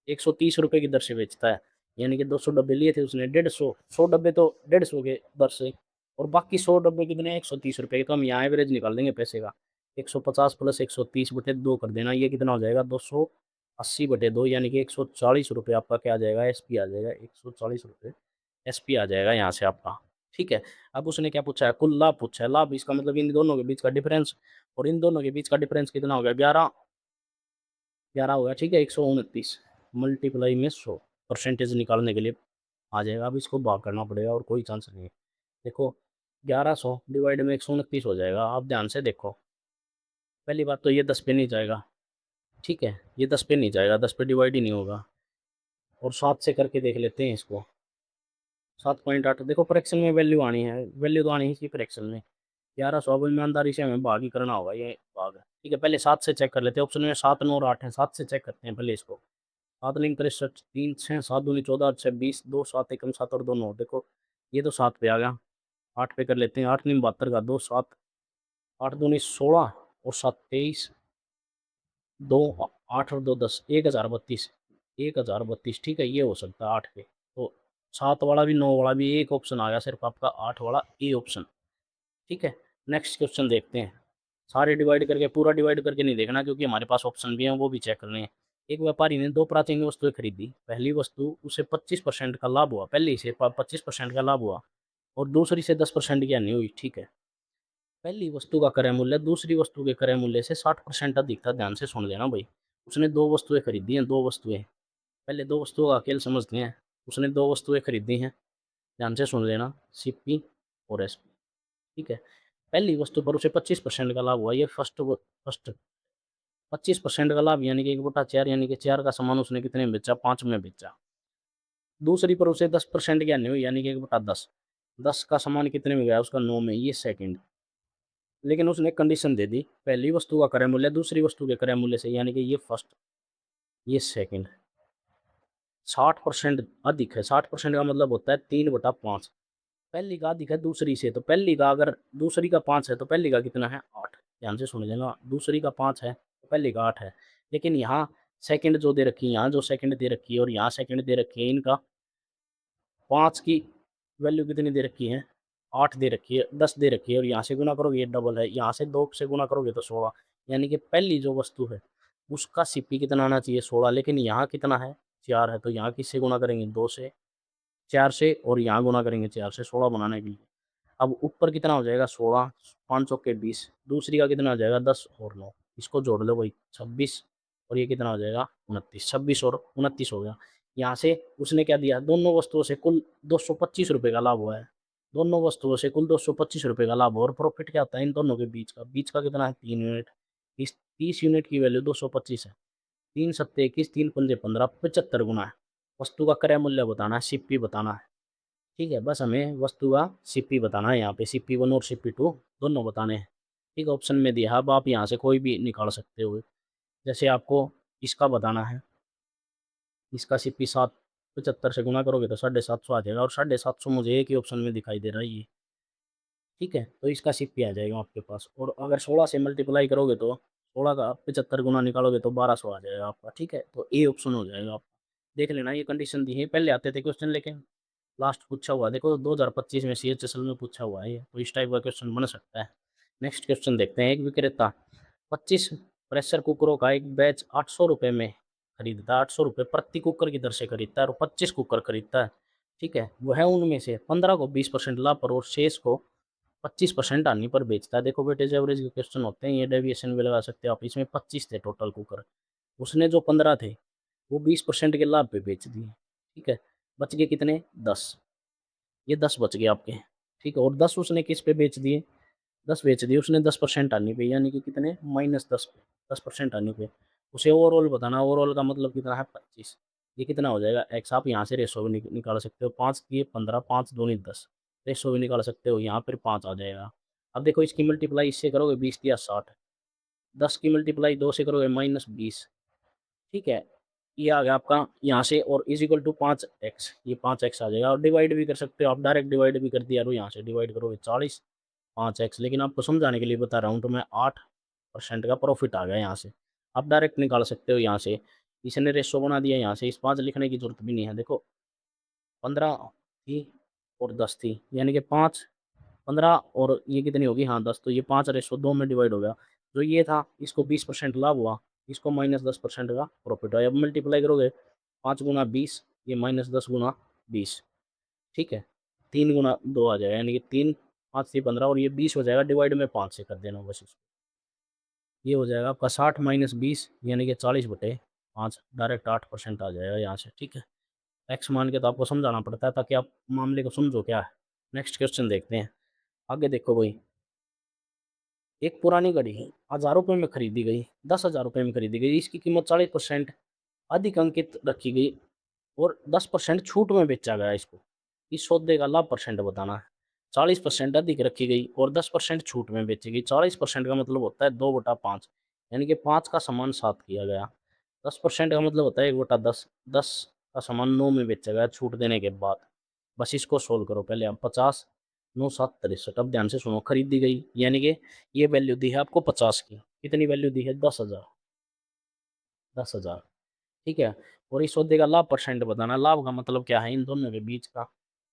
130 रुपये की दर से बेचता है। यानी कि 200 डब्बे लिए थे उसने, 150, 100 डब्बे तो 150 के दर से, और बाकी 100 डब्बे कितने, 130 रुपये के। तो हम यहाँ एवरेज निकाल देंगे पैसे का, 150 प्लस 130/2 कर देना, ये कितना हो जाएगा, 280/2, यानी कि 140 रुपये आपका क्या आ जाएगा, एसपी आ जाएगा, 140 रुपये एसपी आ जाएगा यहाँ से आपका, ठीक है। अब उसने क्या पूछा है, कुल लाभ पूछा है। लाभ इसका मतलब इन दोनों के बीच का डिफरेंस, और इन दोनों के बीच का डिफरेंस कितना हो गया, 11 11 हो गया, ठीक है। 129 मल्टीप्लाई में 100, परसेंटेज निकालने के लिए आ जाएगा। अब इसको भाग करना पड़ेगा और कोई चांस नहीं है। देखो 1100 डिवाइड में 129 हो जाएगा। आप ध्यान से देखो, पहली बात तो ये 10 पे नहीं जाएगा, ठीक है, ये 10 पे नहीं जाएगा, 10 पे डिवाइड ही नहीं होगा। और 7 से करके देख लेते हैं इसको, 7.8, देखो फ्रैक्शन में वैल्यू आनी है, वैल्यू तो आनी ही चाहिए फ्रैक्शन में। 1100, अब ईमानदारी से हमें भाग ही करना होगा, ये भाग है, ठीक है। पहले 7 से चेक कर लेते हैं, ऑप्शन में 7 9 और 8 है, 7 से चेक करते हैं पहले इसको। 7 लिंक करे 3 6 7 दूनी 14 8 6 20, 2 7 एकम 7 और 2 9, देखो ये तो 7 पे आ गया। 8 पे कर लेते हैं, 8 नीम 72 का 2 7, 8 दूनी 16 और 7 23, 2 8 और 2 10, 1032, 1032, ठीक है, ये हो सकता है 8 पे। तो 7 वाला भी 9 वाला भी एक ऑप्शन आ गया सिर्फ आपका 8 वाला ए ऑप्शन, ठीक है। नेक्स्ट क्वेश्चन देखते हैं। सारे डिवाइड करके, पूरा डिवाइड करके नहीं देखना क्योंकि हमारे पास ऑप्शन भी हैं, वो भी चेक करने हैं। एक व्यापारी ने 2 प्राचीन वस्तुएं खरीदी। पहली वस्तु उसे 25% का लाभ हुआ, पहली से 25% का लाभ हुआ और दूसरी से 10% की हानि हुई, ठीक है। पहली वस्तु का क्रय मूल्य दूसरी वस्तु के क्रय मूल्य से 60% अधिक था। ध्यान से सुन लेना भाई। उसने 2 वस्तुएं खरीदी हैं, 2 वस्तुएं। पहले 2 वस्तुओं का खेल समझते हैं। उसने 2 वस्तुएं खरीदी हैं, ध्यान से सुन लेना, सीपी और एसपी, ठीक है। पहली वस्तु पर उसे 25% का लाभ हुआ, ये फर्स्ट 25% का लाभ यानी कि 1/4, यानी कि 4 का सामान उसने कितने में बेचा, 5 में बेचा। दूसरी पर उसे 10% की हानि हुई यानी कि 1/10, 10 का सामान कितने में गया उसका, 9 में, ये सेकंड। लेकिन उसने कंडीशन दे दी, पहली वस्तु का क्रय मूल्य दूसरी वस्तु के क्रय मूल्य से, यानी कि ये फर्स्ट, ये सेकंड, 60% अधिक है। 60% का मतलब होता है 3/5। पहली का अधिक है दूसरी से, तो पहली का अगर दूसरी का 5 है तो पहली का कितना है, 8। ध्यान से सुन लेना, दूसरी का 5 है तो पहली का 8 है। लेकिन यहाँ सेकंड जो दे रखी है, यहाँ जो सेकंड दे रखी है और यहाँ सेकंड दे रखी है, इनका 5 की वैल्यू कितनी दे रखी है, 8 दे रखी है, 10 दे रखी है और यहाँ से गुना करोगे ये डबल है, यहाँ से 2 से गुना करोगे तो 16। यानी कि पहली जो वस्तु है उसका सीपी कितना आना चाहिए, 16, लेकिन यहाँ कितना है, 4 है। तो यहाँ किससे गुना करेंगे, 2 से, 4 से, और यहाँ गुना करेंगे 4 से 16 बनाने के लिए। अब ऊपर कितना हो जाएगा, 16, 5 चौके 20, दूसरी का कितना हो जाएगा, 10 और 9, इसको जोड़ लो भाई, 26, और ये कितना हो जाएगा, 29, 26 और 29 हो गया। यहाँ से उसने क्या दिया, दोनों वस्तुओं से कुल 225 रुपये का लाभ हुआ है। दोनों वस्तुओं से कुल 225 रुपये का लाभ, और प्रॉफिट क्या होता है इन दोनों के बीच का कितना है, 3 यूनिट। इस 30 यूनिट की वैल्यू 225 है। 3 सत्ते 21, 3 पंजे 15, 75 गुना है। वस्तु का क्रय मूल्य बताना है, सीपी बताना है, ठीक है। बस हमें वस्तु का सीपी बताना है, यहाँ पे CP1 और CP2 दोनों बताने हैं, ठीक है। ऑप्शन में दिया है, अब आप यहाँ से कोई भी निकाल सकते हो। जैसे आपको इसका बताना है, इसका CP 7, 75 से गुना करोगे तो 750 आ जाएगा, और 750 मुझे एक ही ऑप्शन में दिखाई दे रहा है ये, ठीक है। तो इसका CP आ जाएगा आपके पास, और अगर 16 से मल्टीप्लाई करोगे तो 16 का 75 गुना निकालोगे तो 1200 आ जाएगा आपका, ठीक है। तो ए ऑप्शन हो जाएगा आपका। देख लेना, ये कंडीशन दी है, पहले आते थे क्वेश्चन लेकिन लास्ट पूछा हुआ, देखो 2025 में CHSL में पूछा हुआ है ये, तो इस टाइप का क्वेश्चन बन सकता है। नेक्स्ट क्वेश्चन देखते हैं। एक विक्रेता 25 प्रेशर कुकरों का एक बैच 800 रुपये में खरीदता है, 800 रुपये प्रति कुकर की दर से खरीदता है और 25 कुकर खरीदता है, ठीक है। वह उनमें से 15 को 20% लाभ पर और शेष को 25% हानि पर बेचता है। देखो वेटेज एवरेज के क्वेश्चन होते हैं, ये डेविएशन भी लगा सकते हो आप। इसमें 25 थे टोटल कुकर, उसने जो 15 थे वो 20% के लाभ पे बेच दिए, ठीक है। बच गए कितने, 10, ये 10 बच गए आपके, ठीक है। और 10 उसने किस पे बेच दिए, 10 बेच दिए उसने 10% आने पे, यानी कि कितने, -10 पे, 10% आने पे। उसे ओवरऑल बताना, ओवरऑल का मतलब कितना है, 25। ये कितना हो जाएगा एक्स, आप यहाँ से रेशो भी निकाल सकते हो, 5 दिए 15, 5 दूनी 10, रेशो भी निकाल सकते हो, यहाँ पर 5 आ जाएगा। अब देखो इसकी मल्टीप्लाई इससे करोगे, 20 दिया 60, 10 की मल्टीप्लाई 2 से करोगे -20, ठीक है। ये आ गया आपका यहाँ से, और इज इक्वल टू 5x, ये 5x आ जाएगा। और डिवाइड भी कर सकते हो आप, डायरेक्ट डिवाइड भी कर दिया, और यहाँ से डिवाइड करोगे 40, 5x। लेकिन आपको समझाने के लिए बता रहा हूँ, तो मैं 8% का प्रॉफिट आ गया यहाँ से। आप डायरेक्ट निकाल सकते हो यहाँ से, इसने रेशो बना दिया यहाँ से, इस 5 लिखने की जरूरत भी नहीं है। देखो 15 थी और 10 थी, यानी कि 5, 15 और ये कितनी होगी, हाँ 10, तो ये 5/2 में डिवाइड हो गया। जो ये था इसको 20% लाभ हुआ, इसको -10% का प्रॉफिट हुआ। अब मल्टीप्लाई करोगे 5 गुना 20, ये -10 गुना 20, ठीक है। 3 गुना 2 आ जाएगा, यानी कि 3, 5 से 15, और ये 20 हो जाएगा, डिवाइड में 5 से कर देना बस इसको। ये हो जाएगा आपका 60 - 20, यानी कि 40/5, डायरेक्ट 8% आ जाएगा यहाँ से, ठीक है। एक्स मान के तो आपको समझाना पड़ता है ताकि आप मामले को समझो क्या है। नेक्स्ट क्वेश्चन देखते हैं। आगे देखो भाई, एक पुरानी घड़ी 1000 रुपये में खरीदी गई, 10,000 रुपये में खरीदी गई, इसकी कीमत 40% अधिक अंकित रखी गई और 10% छूट में बेचा गया इसको। इस सौदे का लाभ परसेंट बताना है। 40% अधिक रखी गई और 10% छूट में बेची गई। 40% का मतलब होता है 2/5, यानी कि 5 का सामान 7 किया गया। 10% का मतलब होता है 1/10, 10 का सामान 9 में बेचा गया छूट देने के बाद। बस इसको सोल्व करो पहले आप। 50, 9 7 63। अब ध्यान से सुनो, खरीदी गई यानी कि ये वैल्यू दी है आपको 50 की, कितनी वैल्यू दी है, 10,000, 10,000, ठीक है। और इस सौदे का लाभ परसेंट बताना। लाभ का मतलब क्या है, इन दोनों के बीच का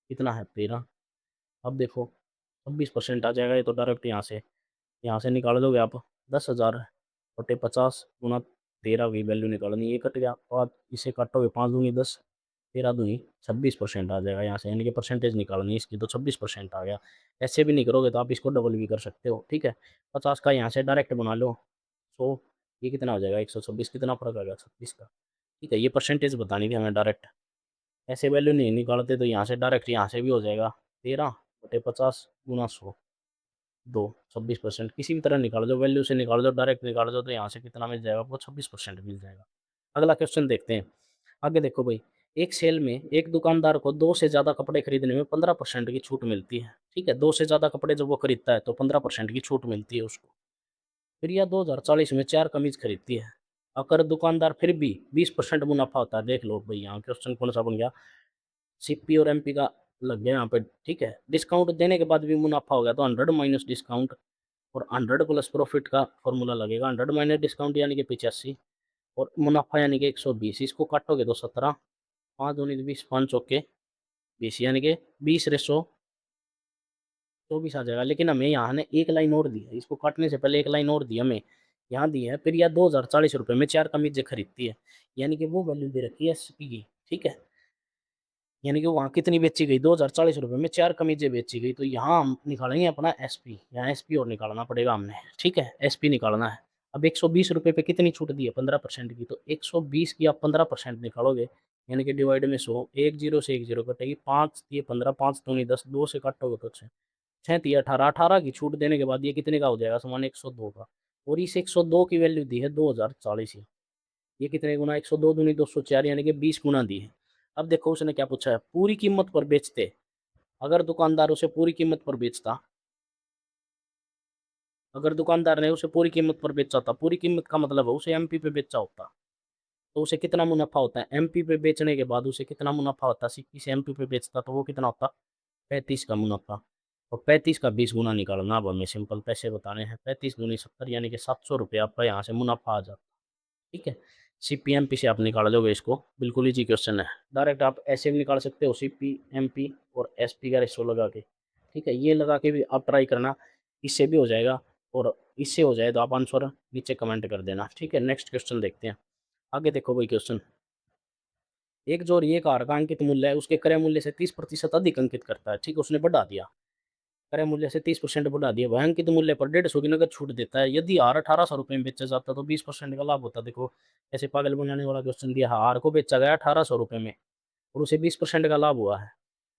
कितना है 13। अब देखो 26% आ जाएगा, ये तो डायरेक्ट यहाँ से निकाल दोगे आप। 10,000 बटे 50 गुना 13 की वैल्यू निकालनी, ये कट गया। और इसे काटोगे 5 दूनी 10, 13 दूनी 26% आ जाएगा यहाँ से, यानी कि परसेंटेज निकालनी है इसकी, तो 26% आ गया। ऐसे भी नहीं करोगे तो आप इसको डबल भी कर सकते हो, ठीक है। 50 का यहाँ से डायरेक्ट बना लो 100, ये कितना हो जाएगा 126, कितना फर्क आ गया 26 का, ठीक है। ये परसेंटेज बतानी थी हमें डायरेक्ट, ऐसे वैल्यू नहीं निकालते तो यहाँ से डायरेक्ट यहाँ से भी हो जाएगा 13 बटे 50 गुना 100, 26%। किसी भी तरह निकाल दो, वैल्यू से निकाल दो, डायरेक्ट निकाल दो, तो यहाँ से कितना मिल जाएगा आपको 26% मिल जाएगा। अगला क्वेश्चन देखते हैं। आगे देखो भाई, एक सेल में एक दुकानदार को 2 से ज़्यादा कपड़े खरीदने में 15% की छूट मिलती है, ठीक है। 2 से ज़्यादा कपड़े जब वो खरीदता है तो 15% की छूट मिलती है उसको। फिर यह 2040 में 4 कमीज खरीदती है। अगर दुकानदार फिर भी 20% मुनाफा होता है, देख लो भाई यहाँ क्वेश्चन कौन सा बन गया, सीपी और एमपी का लग गया यहाँ पे, ठीक है। डिस्काउंट देने के बाद भी मुनाफा हो गया तो 100 माइनस डिस्काउंट और 100 प्लस प्रॉफिट का फॉर्मूला लगेगा। 100 माइनस डिस्काउंट यानी कि 85 और मुनाफा यानी कि 120। इसको काटोगे तो 17, 5 दूनी 20, 5 चौके 20, यानी कि 20:24 आ जाएगा। लेकिन हमें यहाँ ने एक लाइन और दी है, इसको काटने से पहले एक लाइन और दी हमें, यहाँ दी है। फिर यह 2040 रुपये में 4 कमीजें खरीदती है, यानी कि वो वैल्यू दे रखी है एसपी की, ठीक है। यानी कि वहाँ कितनी बेची गई, 2040 रुपये में 4 कमीजें बेची गई। तो यहाँ हम निकालेंगे अपना एसपी, यहाँ एसपी और निकालना पड़ेगा हमने, ठीक है। एसपी निकालना है। अब 120 रुपये पे कितनी छूट दी है, 15% की, तो 120 की आप 15% निकालोगे, यानी कि डिवाइड में 100, एक जीरो से एक जीरो कटेगी, 5 दिए 15, 5 दूनी 10, 2 से काटोगे तो 6, 6 दिए 18, 18 की छूट देने के बाद ये कितने का हो जाएगा, समान 102 का। और इस 102 की वैल्यू दी है 2040, ये कितने गुना, 102 दूनी 204, यानी कि 20 गुना दी है। अब देखो उसने क्या पूछा है, पूरी कीमत पर बेचते। अगर दुकानदार उसे पूरी कीमत पर बेचता, अगर दुकानदार ने उसे पूरी कीमत पर बेचा था, पूरी कीमत का मतलब है उसे एमपी पे बेचा होता, तो उसे कितना मुनाफा होता है। एमपी पे बेचने के बाद उसे कितना मुनाफा होता है, सीपी से एमपी पे बेचता तो वो कितना होता, 35 का मुनाफा। और 35 का 20 गुना निकालना, अब हमें सिंपल पैसे बताने हैं। 35 दूनी 70, यानी कि 700 रुपये आपका यहाँ से मुनाफा आ जाता, ठीक है। सीपीएमपी से आप निकाल दोगे इसको, बिल्कुल इजी क्वेश्चन है। डायरेक्ट आप ऐसे भी निकाल सकते हो, सीपीएमपी और एसपी का रेशो लगा के, ठीक है। ये लगा के भी आप ट्राई करना, इससे भी हो जाएगा। और इससे हो जाए तो आप आंसर नीचे कमेंट कर देना, ठीक है। नेक्स्ट क्वेश्चन देखते हैं। आगे देखो भाई क्वेश्चन, एक जो ये कार का अंकित मूल्य है उसके क्रय मूल्य से 30% अधिक अंकित करता है, ठीक है। उसने बढ़ा दिया, क्रय मूल्य से 30% बढ़ा दिया, वह अंकित मूल्य पर 150 की नगद छूट देता है। यदि हार 1800 रुपये में बेचा जाता तो 20% का लाभ होता। देखो ऐसे पागल बनाने वाला क्वेश्चन दिया, हार को बेचा गया 1800 रुपये में और उसे 20% का लाभ हुआ है।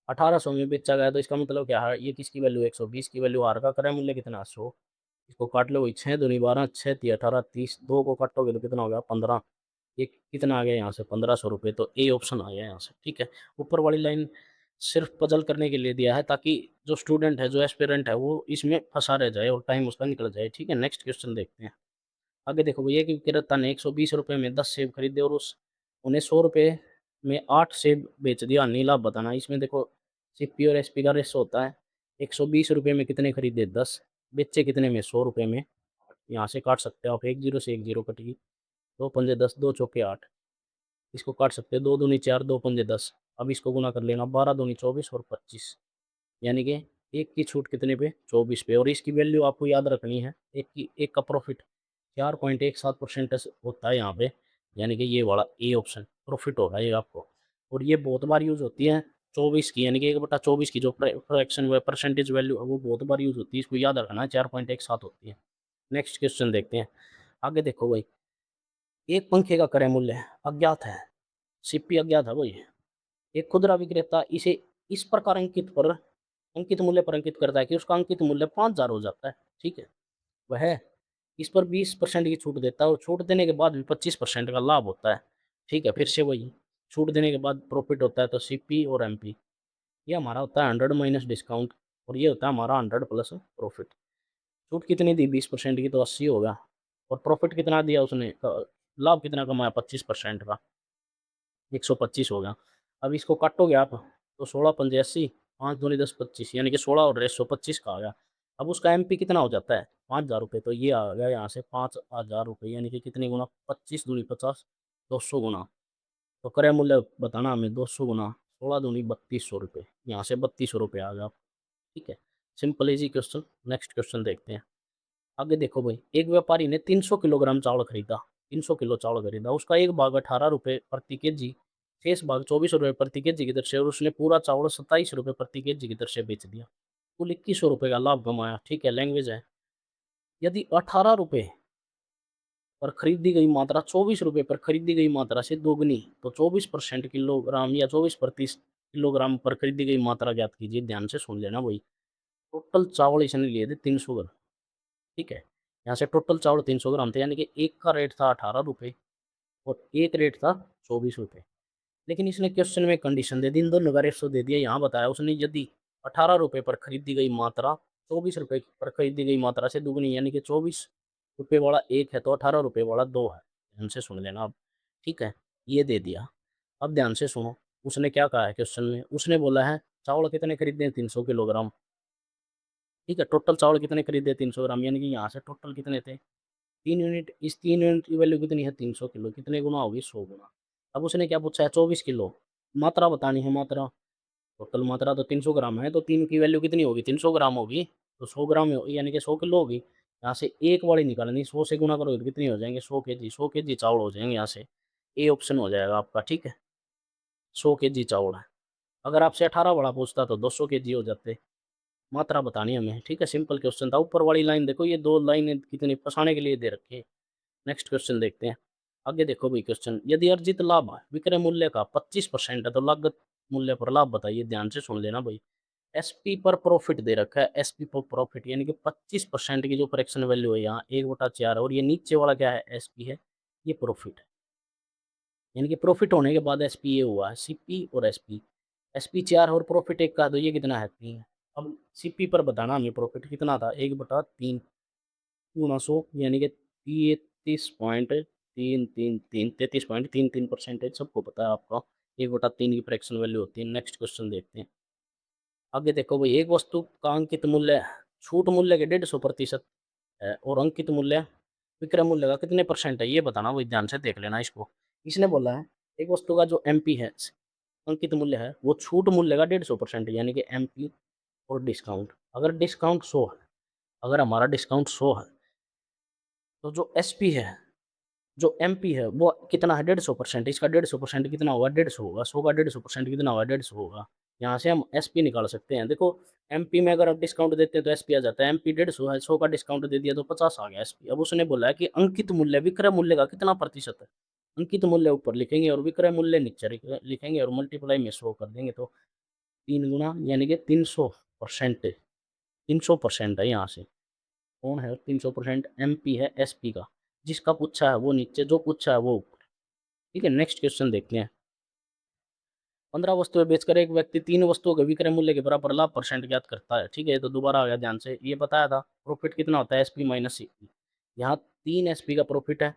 1800 में बेचा गया तो इसका मतलब क्या है, ये किसकी वैल्यू 120 की वैल्यू, हार का क्रय मूल्य कितना 100। इसको काट लो, 6 दूनी 12, 6 ती 18, 30, 2 को काटोगे तो कितना हो गया 15। ये कितना आ गया यहाँ से 1500 रुपये, तो ए ऑप्शन आ गया यहाँ से, ठीक है। ऊपर वाली लाइन सिर्फ पजल करने के लिए दिया है, ताकि जो स्टूडेंट है, जो एस्पिरेंट है, वो इसमें फंसा रह जाए और टाइम उसका निकल जाए, ठीक है। नेक्स्ट क्वेश्चन देखते हैं। आगे देखो भैया कि विक्रेता ने 120 रुपये में 10 सेब खरीदे और उस उन्हें 100 रुपये में 8 सेब बेच दिया, नीला बताना। इसमें देखो सीपी और एसपी का रेशो होता है, 120 रुपये में कितने खरीदे 10, बेचे कितने में 100 रुपये में। यहाँ से काट सकते हो आप, एक जीरो से एक जीरो कटेगी, 2 पंजे 10, 2 चौके 8, इसको काट सकते हैं, 2 दूनी 4, 2 पंजे 10। अब इसको गुना कर लेना, 12 दूनी 24 और 25, यानी कि एक की छूट कितने पे 24 पे। और इसकी वैल्यू आपको याद रखनी है, एक का प्रॉफिट 4.17% होता है यहाँ पे, यानी कि ये वाला ए ऑप्शन प्रॉफिट होगा ये आपको। और ये बहुत बार यूज होती है 24 की, यानी कि 1/24 की जो फ्रैक्शन व परसेंटेज वैल्यू है वो बहुत बार यूज होती है, इसको याद रखना है, 4.17 होती है। नेक्स्ट क्वेश्चन देखते हैं। आगे देखो भाई, एक पंखे का क्रय मूल्य अज्ञात है, सीपी अज्ञात है भाई। एक खुदरा विक्रेता इसे इस प्रकार अंकित मूल्य पर अंकित करता है कि उसका अंकित मूल्य 5000 हो जाता है, ठीक है। वह इस पर 20% की छूट देता है और छूट देने के बाद भी 25% का लाभ होता है, ठीक है। फिर से वही, छूट देने के बाद प्रॉफिट होता है, तो सीपी और एमपी, ये हमारा होता है 100 माइनस डिस्काउंट और ये होता है हमारा 100 प्लस प्रॉफिट। छूट कितनी दी 20% की, तो 80 होगा। और प्रॉफिट कितना दिया उसने, लाभ कितना कमाया 25% का, 125 होगा। अब इसको काटोगे आप तो 16 पंजे 80, 5 दूनी 10 25, यानी कि 16 और 125 का आ गया। अब उसका एमपी कितना हो जाता है 5000 रुपये, तो ये आ गया यहाँ से 5000 रुपये, यानी कि कितने गुना, 25 दूनी 50, 200 गुना। तो क्रय मूल्य बताना हमें 200 गुना 16 दूनी 3200 रुपये, यहाँ से 3200 रुपये आ गया। ठीक है, simple easy question. Next question देखते हैं। आगे देखो भाई, एक व्यापारी ने 300 किलोग्राम चावल खरीदा, 300 किलो चावल खरीदा, उसका एक भाग 18 रुपये प्रति केजी, शेष भाग 24 रुपये प्रति केजी की दर से, और उसने पूरा चावल 27 रुपये प्रति केजी की दर से बेच दिया, कुल 2100 रुपये का लाभ कमाया। ठीक है, लैंग्वेज है, यदि 18 रुपये पर खरीदी गई मात्रा 24 रुपये पर खरीदी गई मात्रा से दोगुनी, तो 24% किलोग्राम या 24% किलोग्राम पर खरीदी गई मात्रा ज्ञात कीजिए। ध्यान से सुन लेना भाई, टोटल चावल इसने लिए थे 300 ग्राम। ठीक है, यहाँ से टोटल चावल 300 ग्राम थे, यानी कि एक का रेट था 18 रुपये और एक रेट था 24 रुपये। लेकिन इसने क्वेश्चन में कंडीशन दे दी, इन दोनों का रेशो दे दिया। यहाँ बताया उसने, यदि 18 रुपये पर खरीदी गई मात्रा 24 रुपये पर खरीदी गई मात्रा से दुगनी, यानी कि 24 रुपये वाला एक है तो 18 रुपये वाला दो है। ध्यान से सुन लेना अब। ठीक है, ये दे दिया। अब ध्यान से सुनो, उसने क्या कहा है क्वेश्चन में, उसने बोला है चावल कितने खरीदे हैं, 300 किलोग्राम। ठीक है, टोटल चावल कितने खरीदे, 300 ग्राम, यानी कि यहाँ से टोटल कितने थे 3 यूनिट। इस 3 यूनिट की वैल्यू कितनी है, 300 किलो, कितने गुना होगी, 100 गुना। अब उसने क्या पूछा है, 24 किलो, मात्रा बतानी है, मात्रा। टोटल मात्रा तो 300 ग्राम है, तो तीन की वैल्यू कितनी होगी, 300 ग्राम होगी, तो 100 ग्राम यानी कि 100 किलो होगी। यहाँ से एक वाली निकालनी, 100 से गुना करोगे तो कितनी हो जाएंगे, 100 केजी, 100 केजी चावल हो जाएंगे। यहाँ से ए ऑप्शन हो जाएगा आपका। ठीक है, 100 केजी चावल है। अगर आपसे 18 वाला पूछता तो 200 केजी हो जाते। मात्रा बतानी हमें। ठीक है, सिंपल क्वेश्चन था। ऊपर वाली लाइन देखो, ये दो लाइनें कितनी फंसाने के लिए दे रखी है। नेक्स्ट क्वेश्चन देखते हैं। आगे देखो भाई क्वेश्चन, यदि अर्जित लाभ विक्रय मूल्य का 25% है तो लागत मूल्य पर लाभ बताइए। ध्यान से सुन लेना भाई, एसपी पर प्रॉफिट दे रखा है, एसपी पर प्रॉफिट, यानी कि 25% की जो फ्रैक्शन वैल्यू है यहाँ 1/4 है, और ये नीचे वाला क्या है, एसपी है, ये प्रॉफिट है। यानी कि प्रॉफिट होने के बाद एसपी ये हुआ है, सीपी और एसपी। एसपी 4 और प्रॉफिट 1 का, तो ये कितना है, 3। अब सीपी पर बताना हमें प्रॉफिट कितना था, 1/3 गुणा 100, यानी कि 33.333 सबको पता है आपका, 1/3 की फ्रैक्शन वैल्यू होती है। नेक्स्ट क्वेश्चन देखते हैं। आगे देखो भाई, एक वस्तु का अंकित मूल्य छूट मूल्य के 150% है, और अंकित मूल्य विक्रय मूल्य का कितने परसेंट है, ये बताना भाई। ध्यान से देख लेना इसको। इसने बोला है एक वस्तु का जो एमपी है, अंकित मूल्य है, वो छूट मूल्य का 150% है, यानी कि एमपी और डिस्काउंट। अगर डिस्काउंट 100 है, अगर हमारा डिस्काउंट 100 है, तो जो एसपी है, जो एमपी है, वो कितना है, 150%। इसका 150% कितना होगा, 150 होगा। 100 का 150% कितना होगा, 150 होगा। यहाँ से हम एसपी निकाल सकते हैं। देखो, एमपी में अगर आप डिस्काउंट देते हैं तो एसपी आ जाता है। एमपी 150 है, 100 का डिस्काउंट दे दिया तो 50 आ गया एसपी। अब उसने बोला है कि अंकित मूल्य विक्रय मूल्य का कितना प्रतिशत है। अंकित मूल्य ऊपर लिखेंगे और विक्रय मूल्य नीचे लिखेंगे, और मल्टीप्लाई में 100 कर देंगे, तो 3 गुना, यानी कि 300%। 300% है यहाँ से। कौन है 300%, एमपी है एसपी का। जिसका पूछा है वो नीचे, जो पूछा है वो ऊपर। ठीक है, नेक्स्ट क्वेश्चन देखते हैं। 15 वस्तुएं बेचकर एक व्यक्ति 3 वस्तुओं के विक्रय मूल्य के बराबर लाभ परसेंट ज्ञात करता है। ठीक है, तो दोबारा आ गया, ध्यान से। ये बताया था प्रॉफिट कितना होता है, एसपी माइनस सीपी। यहाँ 3 एसपी का प्रॉफिट है,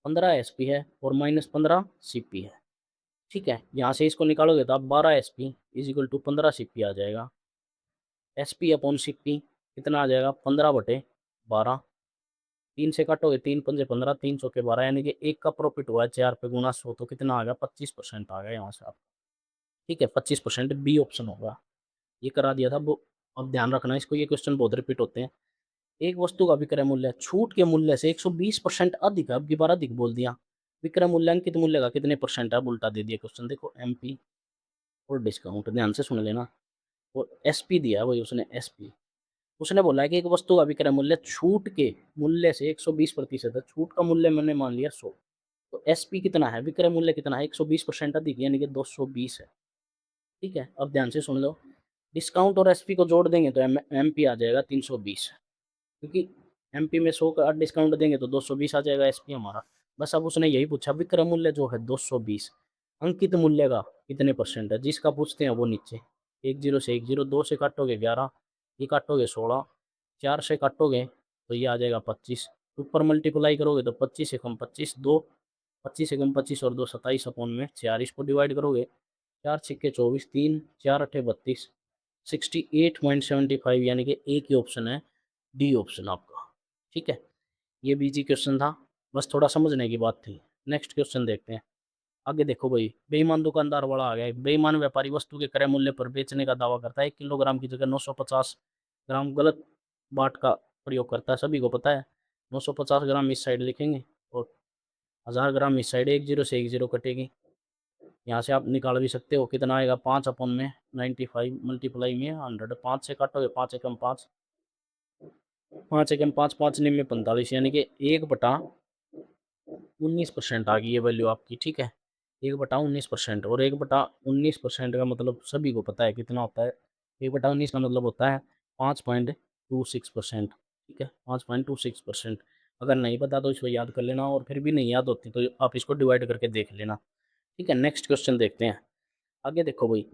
15 एसपी है, और -15 सीपी है। ठीक है, यहाँ से इसको निकालोगे तो आप 12 SP is equal to 15 CP आ जाएगा। एसपी अपॉन सीपी कितना आ जाएगा, 15/12। 3 से काटोगे, 3×5 = 15, 3 × 12, यानी कि एक का प्रॉफिट हुआ है 4 पे गुना 100, तो कितना आ गया, 25% आ गया यहाँ से आप। ठीक है, 25% बी ऑप्शन होगा। ये करा दिया था वो। अब ध्यान रखना इसको, ये क्वेश्चन बहुत रिपीट होते हैं। एक वस्तु का विक्रय मूल्य छूट के मूल्य से 120% अधिक है। अब की बार अधिक बोल दिया। विक्रय मूल्यांकित मूल्य का कितने परसेंट है, अब उल्टा दे दिया क्वेश्चन। देखो, एमपी और डिस्काउंट, ध्यान से सुन लेना। और एसपी दिया वही उसने, एसपी। उसने बोला है कि एक वस्तु का विक्रय मूल्य छूट के मूल्य से 120% है। छूट का मूल्य मैंने मान लिया 100, तो एसपी कितना है, विक्रय मूल्य कितना है, 120% अधिक, यानी कि 220 है। ठीक है, अब ध्यान से सुन लो। डिस्काउंट और एसपी को जोड़ देंगे तो एमपी आ जाएगा 320, क्योंकि एमपी में 100 का डिस्काउंट देंगे तो 220 आ जाएगा एसपी हमारा। बस अब उसने यही पूछा, विक्रय मूल्य जो है 220, अंकित मूल्य का कितने परसेंट है, जिसका पूछते हैं वो नीचे। 10 से 10, 2 से काटोगे 11, ये काटोगे 16, 4 से काटोगे तो ये आ जाएगा 25, ऊपर मल्टीप्लाई करोगे तो 25 एकम 25, 2 25 एकम 25 और 2 27/4। इसको डिवाइड करोगे, 4 × 6 = 24, 3 4 8 32, 68.75, यानी कि एक ही ऑप्शन है, डी ऑप्शन आपका। ठीक है, ये भी इजी क्वेश्चन था, बस थोड़ा समझने की बात थी। नेक्स्ट क्वेश्चन देखते हैं। आगे देखो भाई, बेईमान दुकानदार वाला आ गया है। बेईमान व्यापारी वस्तु के क्रय मूल्य पर बेचने का दावा करता है। 1 किलोग्राम की जगह 950 ग्राम गलत बाट का प्रयोग करता है, सभी को पता है। 950 ग्राम इस साइड लिखेंगे और 1000 ग्राम इस साइड, 1 जीरो से 1 जीरो कटेगी। यहाँ से आप निकाल भी सकते हो कितना आएगा, 5 अपन में 95 मल्टीप्लाई में 100, 5 से काटोगे 5 एकम 5, 5 एकम 5, 5 निम में 45, यानी कि 1/19% आ गई ये वैल्यू आपकी। ठीक है, 1/19%, और 1/19% का मतलब सभी को पता है कितना होता है। 1/19 का मतलब होता है 5.26%। ठीक है, 5.26%। अगर नहीं पता तो इसको याद कर लेना, और फिर भी नहीं याद होती तो आप इसको डिवाइड करके देख लेना। ठीक है, नेक्स्ट क्वेश्चन देखते हैं। आगे देखो भाई,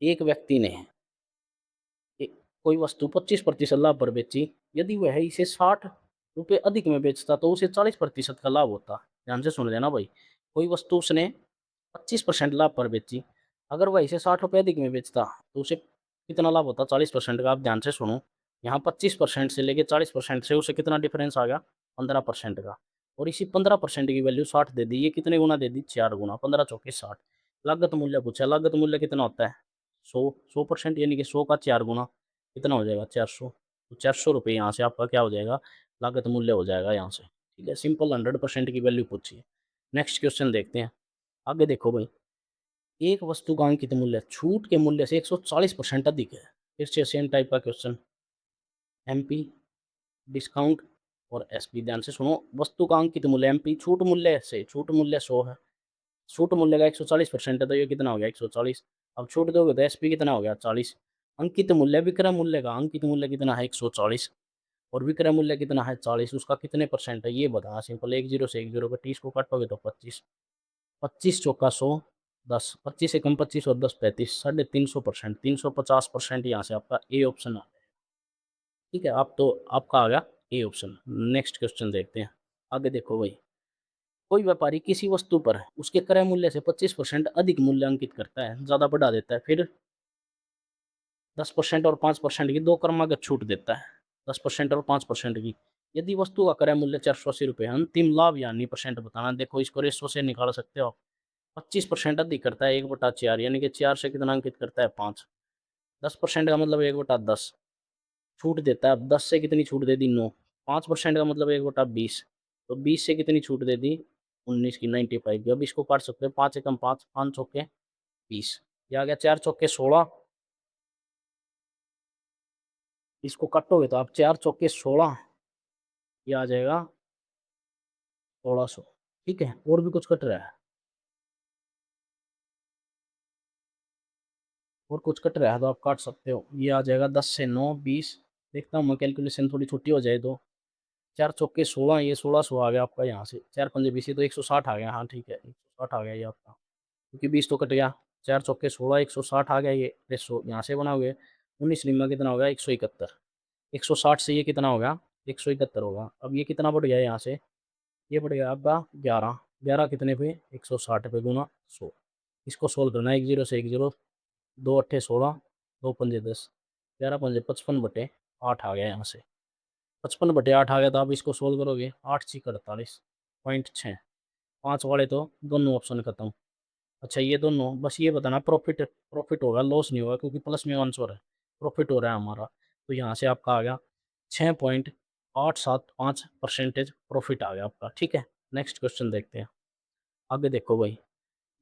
एक व्यक्ति ने कोई वस्तु 25% लाभ पर बेची। यदि वह इसे 60 रुपये अधिक में बेचता तो उसे 40% का लाभ होता। ध्यान से सुन लेना भाई, कोई वस्तु उसने 25% लाभ पर बेची, अगर वह इसे 60 रुपये अधिक में बेचता तो उसे कितना लाभ होता, 40% का। आप ध्यान से सुनो, यहाँ 25% से लेके 40% से उसे कितना डिफरेंस आ गया, 15% का। और इसी 15% की वैल्यू 60 दे दी, ये कितने गुना दे दी, 4 गुना, 15 चौके 60। लागत मूल्य पूछा, लागत मूल्य कितना होता है, 100%, यानी कि 100 का 4 गुना कितना हो जाएगा, 400। तो 400 रुपये यहाँ से आपका क्या हो जाएगा, लागत मूल्य हो जाएगा यहाँ से। ठीक है, सिंपल 100% की वैल्यू पूछी है। नेक्स्ट क्वेश्चन देखते हैं। आगे देखो भाई, एक वस्तु का अंकित मूल्य छूट के मूल्य से 140% अधिक है। फिर से सेम टाइप का क्वेश्चन, एमपी, डिस्काउंट और एसपी। ध्यान से सुनो, वस्तु का अंकित मूल्य एमपी, छूट मूल्य से, छूट मूल्य 100 है, छूट मूल्य का 140% है, तो ये कितना हो गया, 140। अब छूट दोगे तो एसपी कितना हो गया, 40। अंकित मूल्य विक्रय मूल्य का अंकित मूल्य कितना है, 140, और विक्रय मूल्य कितना है, 40, उसका कितने परसेंट है ये बता। सिंपल, 1 जीरो से 1 जीरो का 30 को काटोगे तो 25, 25 चौका 100, 10, 25 से कम 25 और 10 35, 350%, 350% यहाँ से आपका ए ऑप्शन आ गया। ठीक है, आप तो आपका आ गया ए ऑप्शन। नेक्स्ट क्वेश्चन देखते हैं। आगे देखो भाई, कोई व्यापारी किसी वस्तु पर उसके क्रय मूल्य से 25% अधिक मूल्य अंकित करता है, ज्यादा बढ़ा देता है, फिर 10% और 5% की दो क्रमागत छूट देता है। 10% और 5% की। यदि वस्तु का क्रय मूल्य 480 रुपये, अंतिम लाभ या अन्य परसेंट बताना। देखो, इसको रेशो से निकाल सकते हो। 25% अधिक करता है 1/4, यानी कि 4 से कितना अंकित करता है, 5। 10% का मतलब 1/10 छूट देता है। अब 10 से कितनी छूट दे दी, 9। 5% का मतलब 1/20, तो 20 से कितनी छूट दे दी, 19 की, 95 की। अब इसको काट सकते हैं, 5 एकम 5, 5 चौके 20, ये आ गया 4 चौके 16। इसको काटोगे तो आप 4 चौके 16, ये आ जाएगा 1600। ठीक है, और भी कुछ कट रहा है, और कुछ कट रहा है तो आप काट सकते हो। ये आ जाएगा 10 से 9, 20। देखता हूँ मैं, कैलकुलेशन थोड़ी छोटी हो जाए तो। 4 चौके 16, ये 1600 आ गया आपका यहाँ से। 4 पंजे 20, तो 160 आ गया। हाँ ठीक है, 160 आ गया ये आपका, क्योंकि 20 तो कट गया। 4 चौके 16, 160 आ गया ये रेसो यहाँ से बनाओगे। 19 निम्मा कितना होगा, 171। 160 से ये कितना होगा, 171 होगा। अब ये कितना बढ़ गया यहाँ से, ये बढ़ गया आपका 11। 11 कितने पे, 160 पे गुना 100। इसको सोल्व करना है, 1 जीरो से 1 जीरो, 2 अट्ठे 16, 2 पंजे 10, 11 पंजे 55/8 आ गया यहाँ से। 55/8 आ गया, तो आप इसको सोल्व करोगे, 8 6 48.6। 5 वाले तो दोनों ऑप्शन खत्म। अच्छा, ये दोनों, बस ये बताना प्रॉफिट, प्रॉफिट होगा, लॉस नहीं होगा, क्योंकि प्लस में आंसर है, प्रॉफिट हो रहा है हमारा। तो यहाँ से आपका आ गया 6.875% प्रॉफिट आ गया आपका। ठीक है, नेक्स्ट क्वेश्चन देखते हैं। आगे देखो भाई,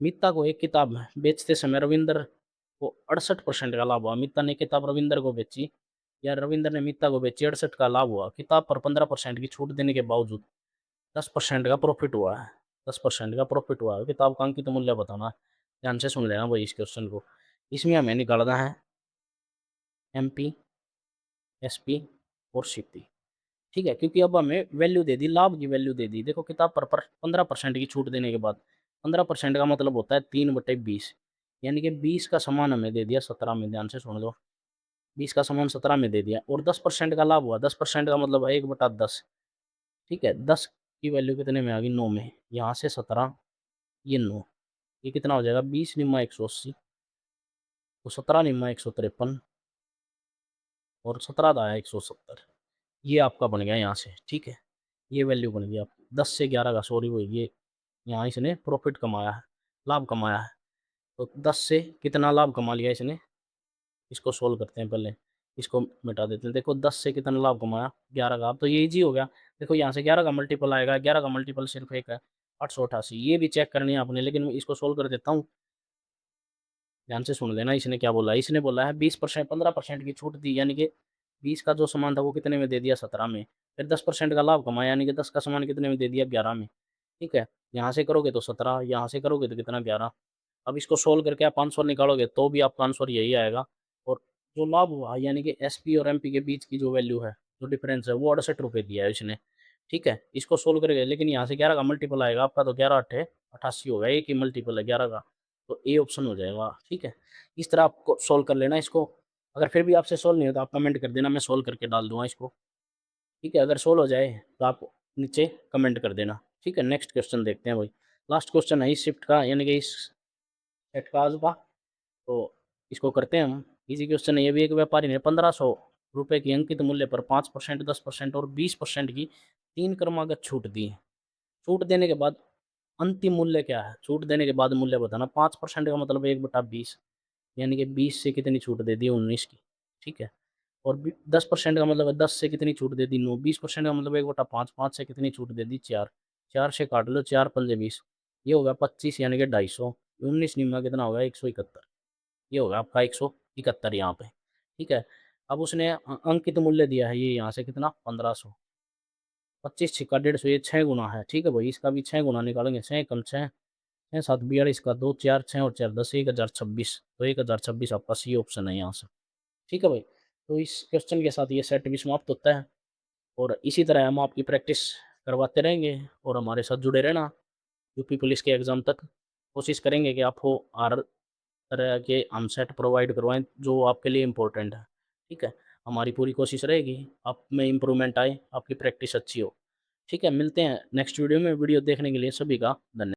मित्ता को एक किताब बेचते समय रविंदर को 68% का लाभ हुआ। मित्ता ने किताब रविंदर को बेची, या रविंदर ने मित्ता को बेची, 68 का लाभ हुआ। किताब पर 15% की छूट देने के बावजूद 10% का प्रॉफिट हुआ है। 10% का प्रॉफिट हुआ है। किताब का अंकित मूल्य बताना। ध्यान से सुन लेना भाई इस क्वेश्चन को। इसमें हमें निकालना है एमपी, एसपी और सीपी। ठीक है, क्योंकि अब हमें वैल्यू दे दी, लाभ की वैल्यू दे दी। देखो, किताब पर 15% की छूट देने के बाद, 15% का मतलब होता है 3/20, यानी कि 20 का सामान हमें दे दिया 17 में। ध्यान से सुन लो, 20 का सामान 17 में दे दिया, और 10% का लाभ हुआ। 10% का मतलब है 1/10। ठीक है, 10 की वैल्यू कितने में आ गई, 9 में। यहाँ से 17, ये 9, ये कितना हो जाएगा, 20 निम्मा 180, तो 17 निम्मा 153, और 17 दाया 170। ये आपका बन गया यहाँ से। ठीक है, ये वैल्यू बन गई आप 10 से 11 का, सॉरी वो ये यहाँ इसने प्रॉफिट कमाया है। लाभ कमाया है। तो 10 से कितना लाभ कमा लिया इसने, इसको सोल्व करते हैं पहले, इसको मिटा देते हैं। देखो 10 से कितना लाभ कमाया, 11 का। अब तो ये ईज़ी हो गया। देखो यहाँ से 11 का मल्टीपल आएगा, 11 का मल्टीपल सिर्फ एक है, 888। ये भी चेक करनी है आपने, लेकिन मैं इसको सोल्व कर देता हूँ। ध्यान से सुन लेना, इसने क्या बोला है। इसने बोला है 20% 15% की छूट दी, यानी कि 20 का जो सामान था वो कितने में दे दिया, 17 में। फिर 10% का लाभ कमाया, यानी कि 10 का सामान कितने में दे दिया, 11 में। ठीक है, यहाँ से करोगे तो 17, यहाँ से करोगे तो कितना, 11। अब इसको सोल्व करके आप आंसर निकालोगे तो भी आपका आंसर यही आएगा। और जो लाभ हुआ, यानी कि एसपी और एमपी के बीच की जो वैल्यू है, जो डिफरेंस है, वो 68 रुपये दिया है इसने। ठीक है, इसको सोल्व करेंगे, लेकिन यहाँ से 11 का मल्टीपल आएगा आपका, तो 11 8 88 होगा, एक ही मल्टीपल है 11 का, तो ए ऑप्शन हो जाएगा। ठीक है, इस तरह आपको सोल्व कर लेना इसको। अगर फिर भी आपसे सोल्व नहीं होता, आप कमेंट कर देना, मैं सोल्व करके डाल दूंगा इसको। ठीक है, अगर सोल्व हो जाए तो आप नीचे कमेंट कर देना। ठीक है, नेक्स्ट क्वेश्चन देखते हैं भाई। लास्ट क्वेश्चन है इस शिफ्ट का, यानी कि इस सेट का आज का। तो इसको करते हैं हम। इजी क्वेश्चन है ये भी। एक व्यापारी ने 1500 रुपये की अंकित मूल्य पर 5%, 10% और 20% की 3 क्रमागत छूट दी। छूट देने के बाद अंतिम मूल्य क्या है, छूट देने के बाद मूल्य बताना। 5% का मतलब 1/20, यानी कि 20 से कितनी छूट दे दी, 19 की। ठीक है, और 10% का मतलब है 10 से कितनी छूट दे दी, 9। 20% का मतलब 1/5, 5 से कितनी छूट दे दी, 4। 4 से काट लो, 4 पंजे 20, ये होगा 25, यानी कि 250। 19 निम्न कितना होगा, 171। ये होगा आपका 171 यहाँ पे। ठीक है, अब उसने अंकित मूल्य दिया है ये यहाँ से कितना, 1500। 25 छिक्का 150, ये 6 गुना है। ठीक है भाई, इसका भी 6 गुना निकालेंगे। 6 कम 6, 6 7 42 का 2 4 6 और 4 10, 1026। तो 1026 आपका सी ऑप्शन है यहाँ से। ठीक है भाई, तो इस क्वेश्चन के साथ ये सेट भी समाप्त होता है। और इसी तरह हम आपकी प्रैक्टिस करवाते रहेंगे, और हमारे साथ जुड़े रहना। यूपी पुलिस के एग्ज़ाम तक कोशिश करेंगे कि आपको हर तरह के हम सेट प्रोवाइड करवाएँ जो आपके लिए इम्पोर्टेंट है। ठीक है, हमारी पूरी कोशिश रहेगी आप में इम्प्रूवमेंट आए, आपकी प्रैक्टिस अच्छी हो। ठीक है, मिलते हैं नेक्स्ट वीडियो में। वीडियो देखने के लिए सभी का धन्यवाद।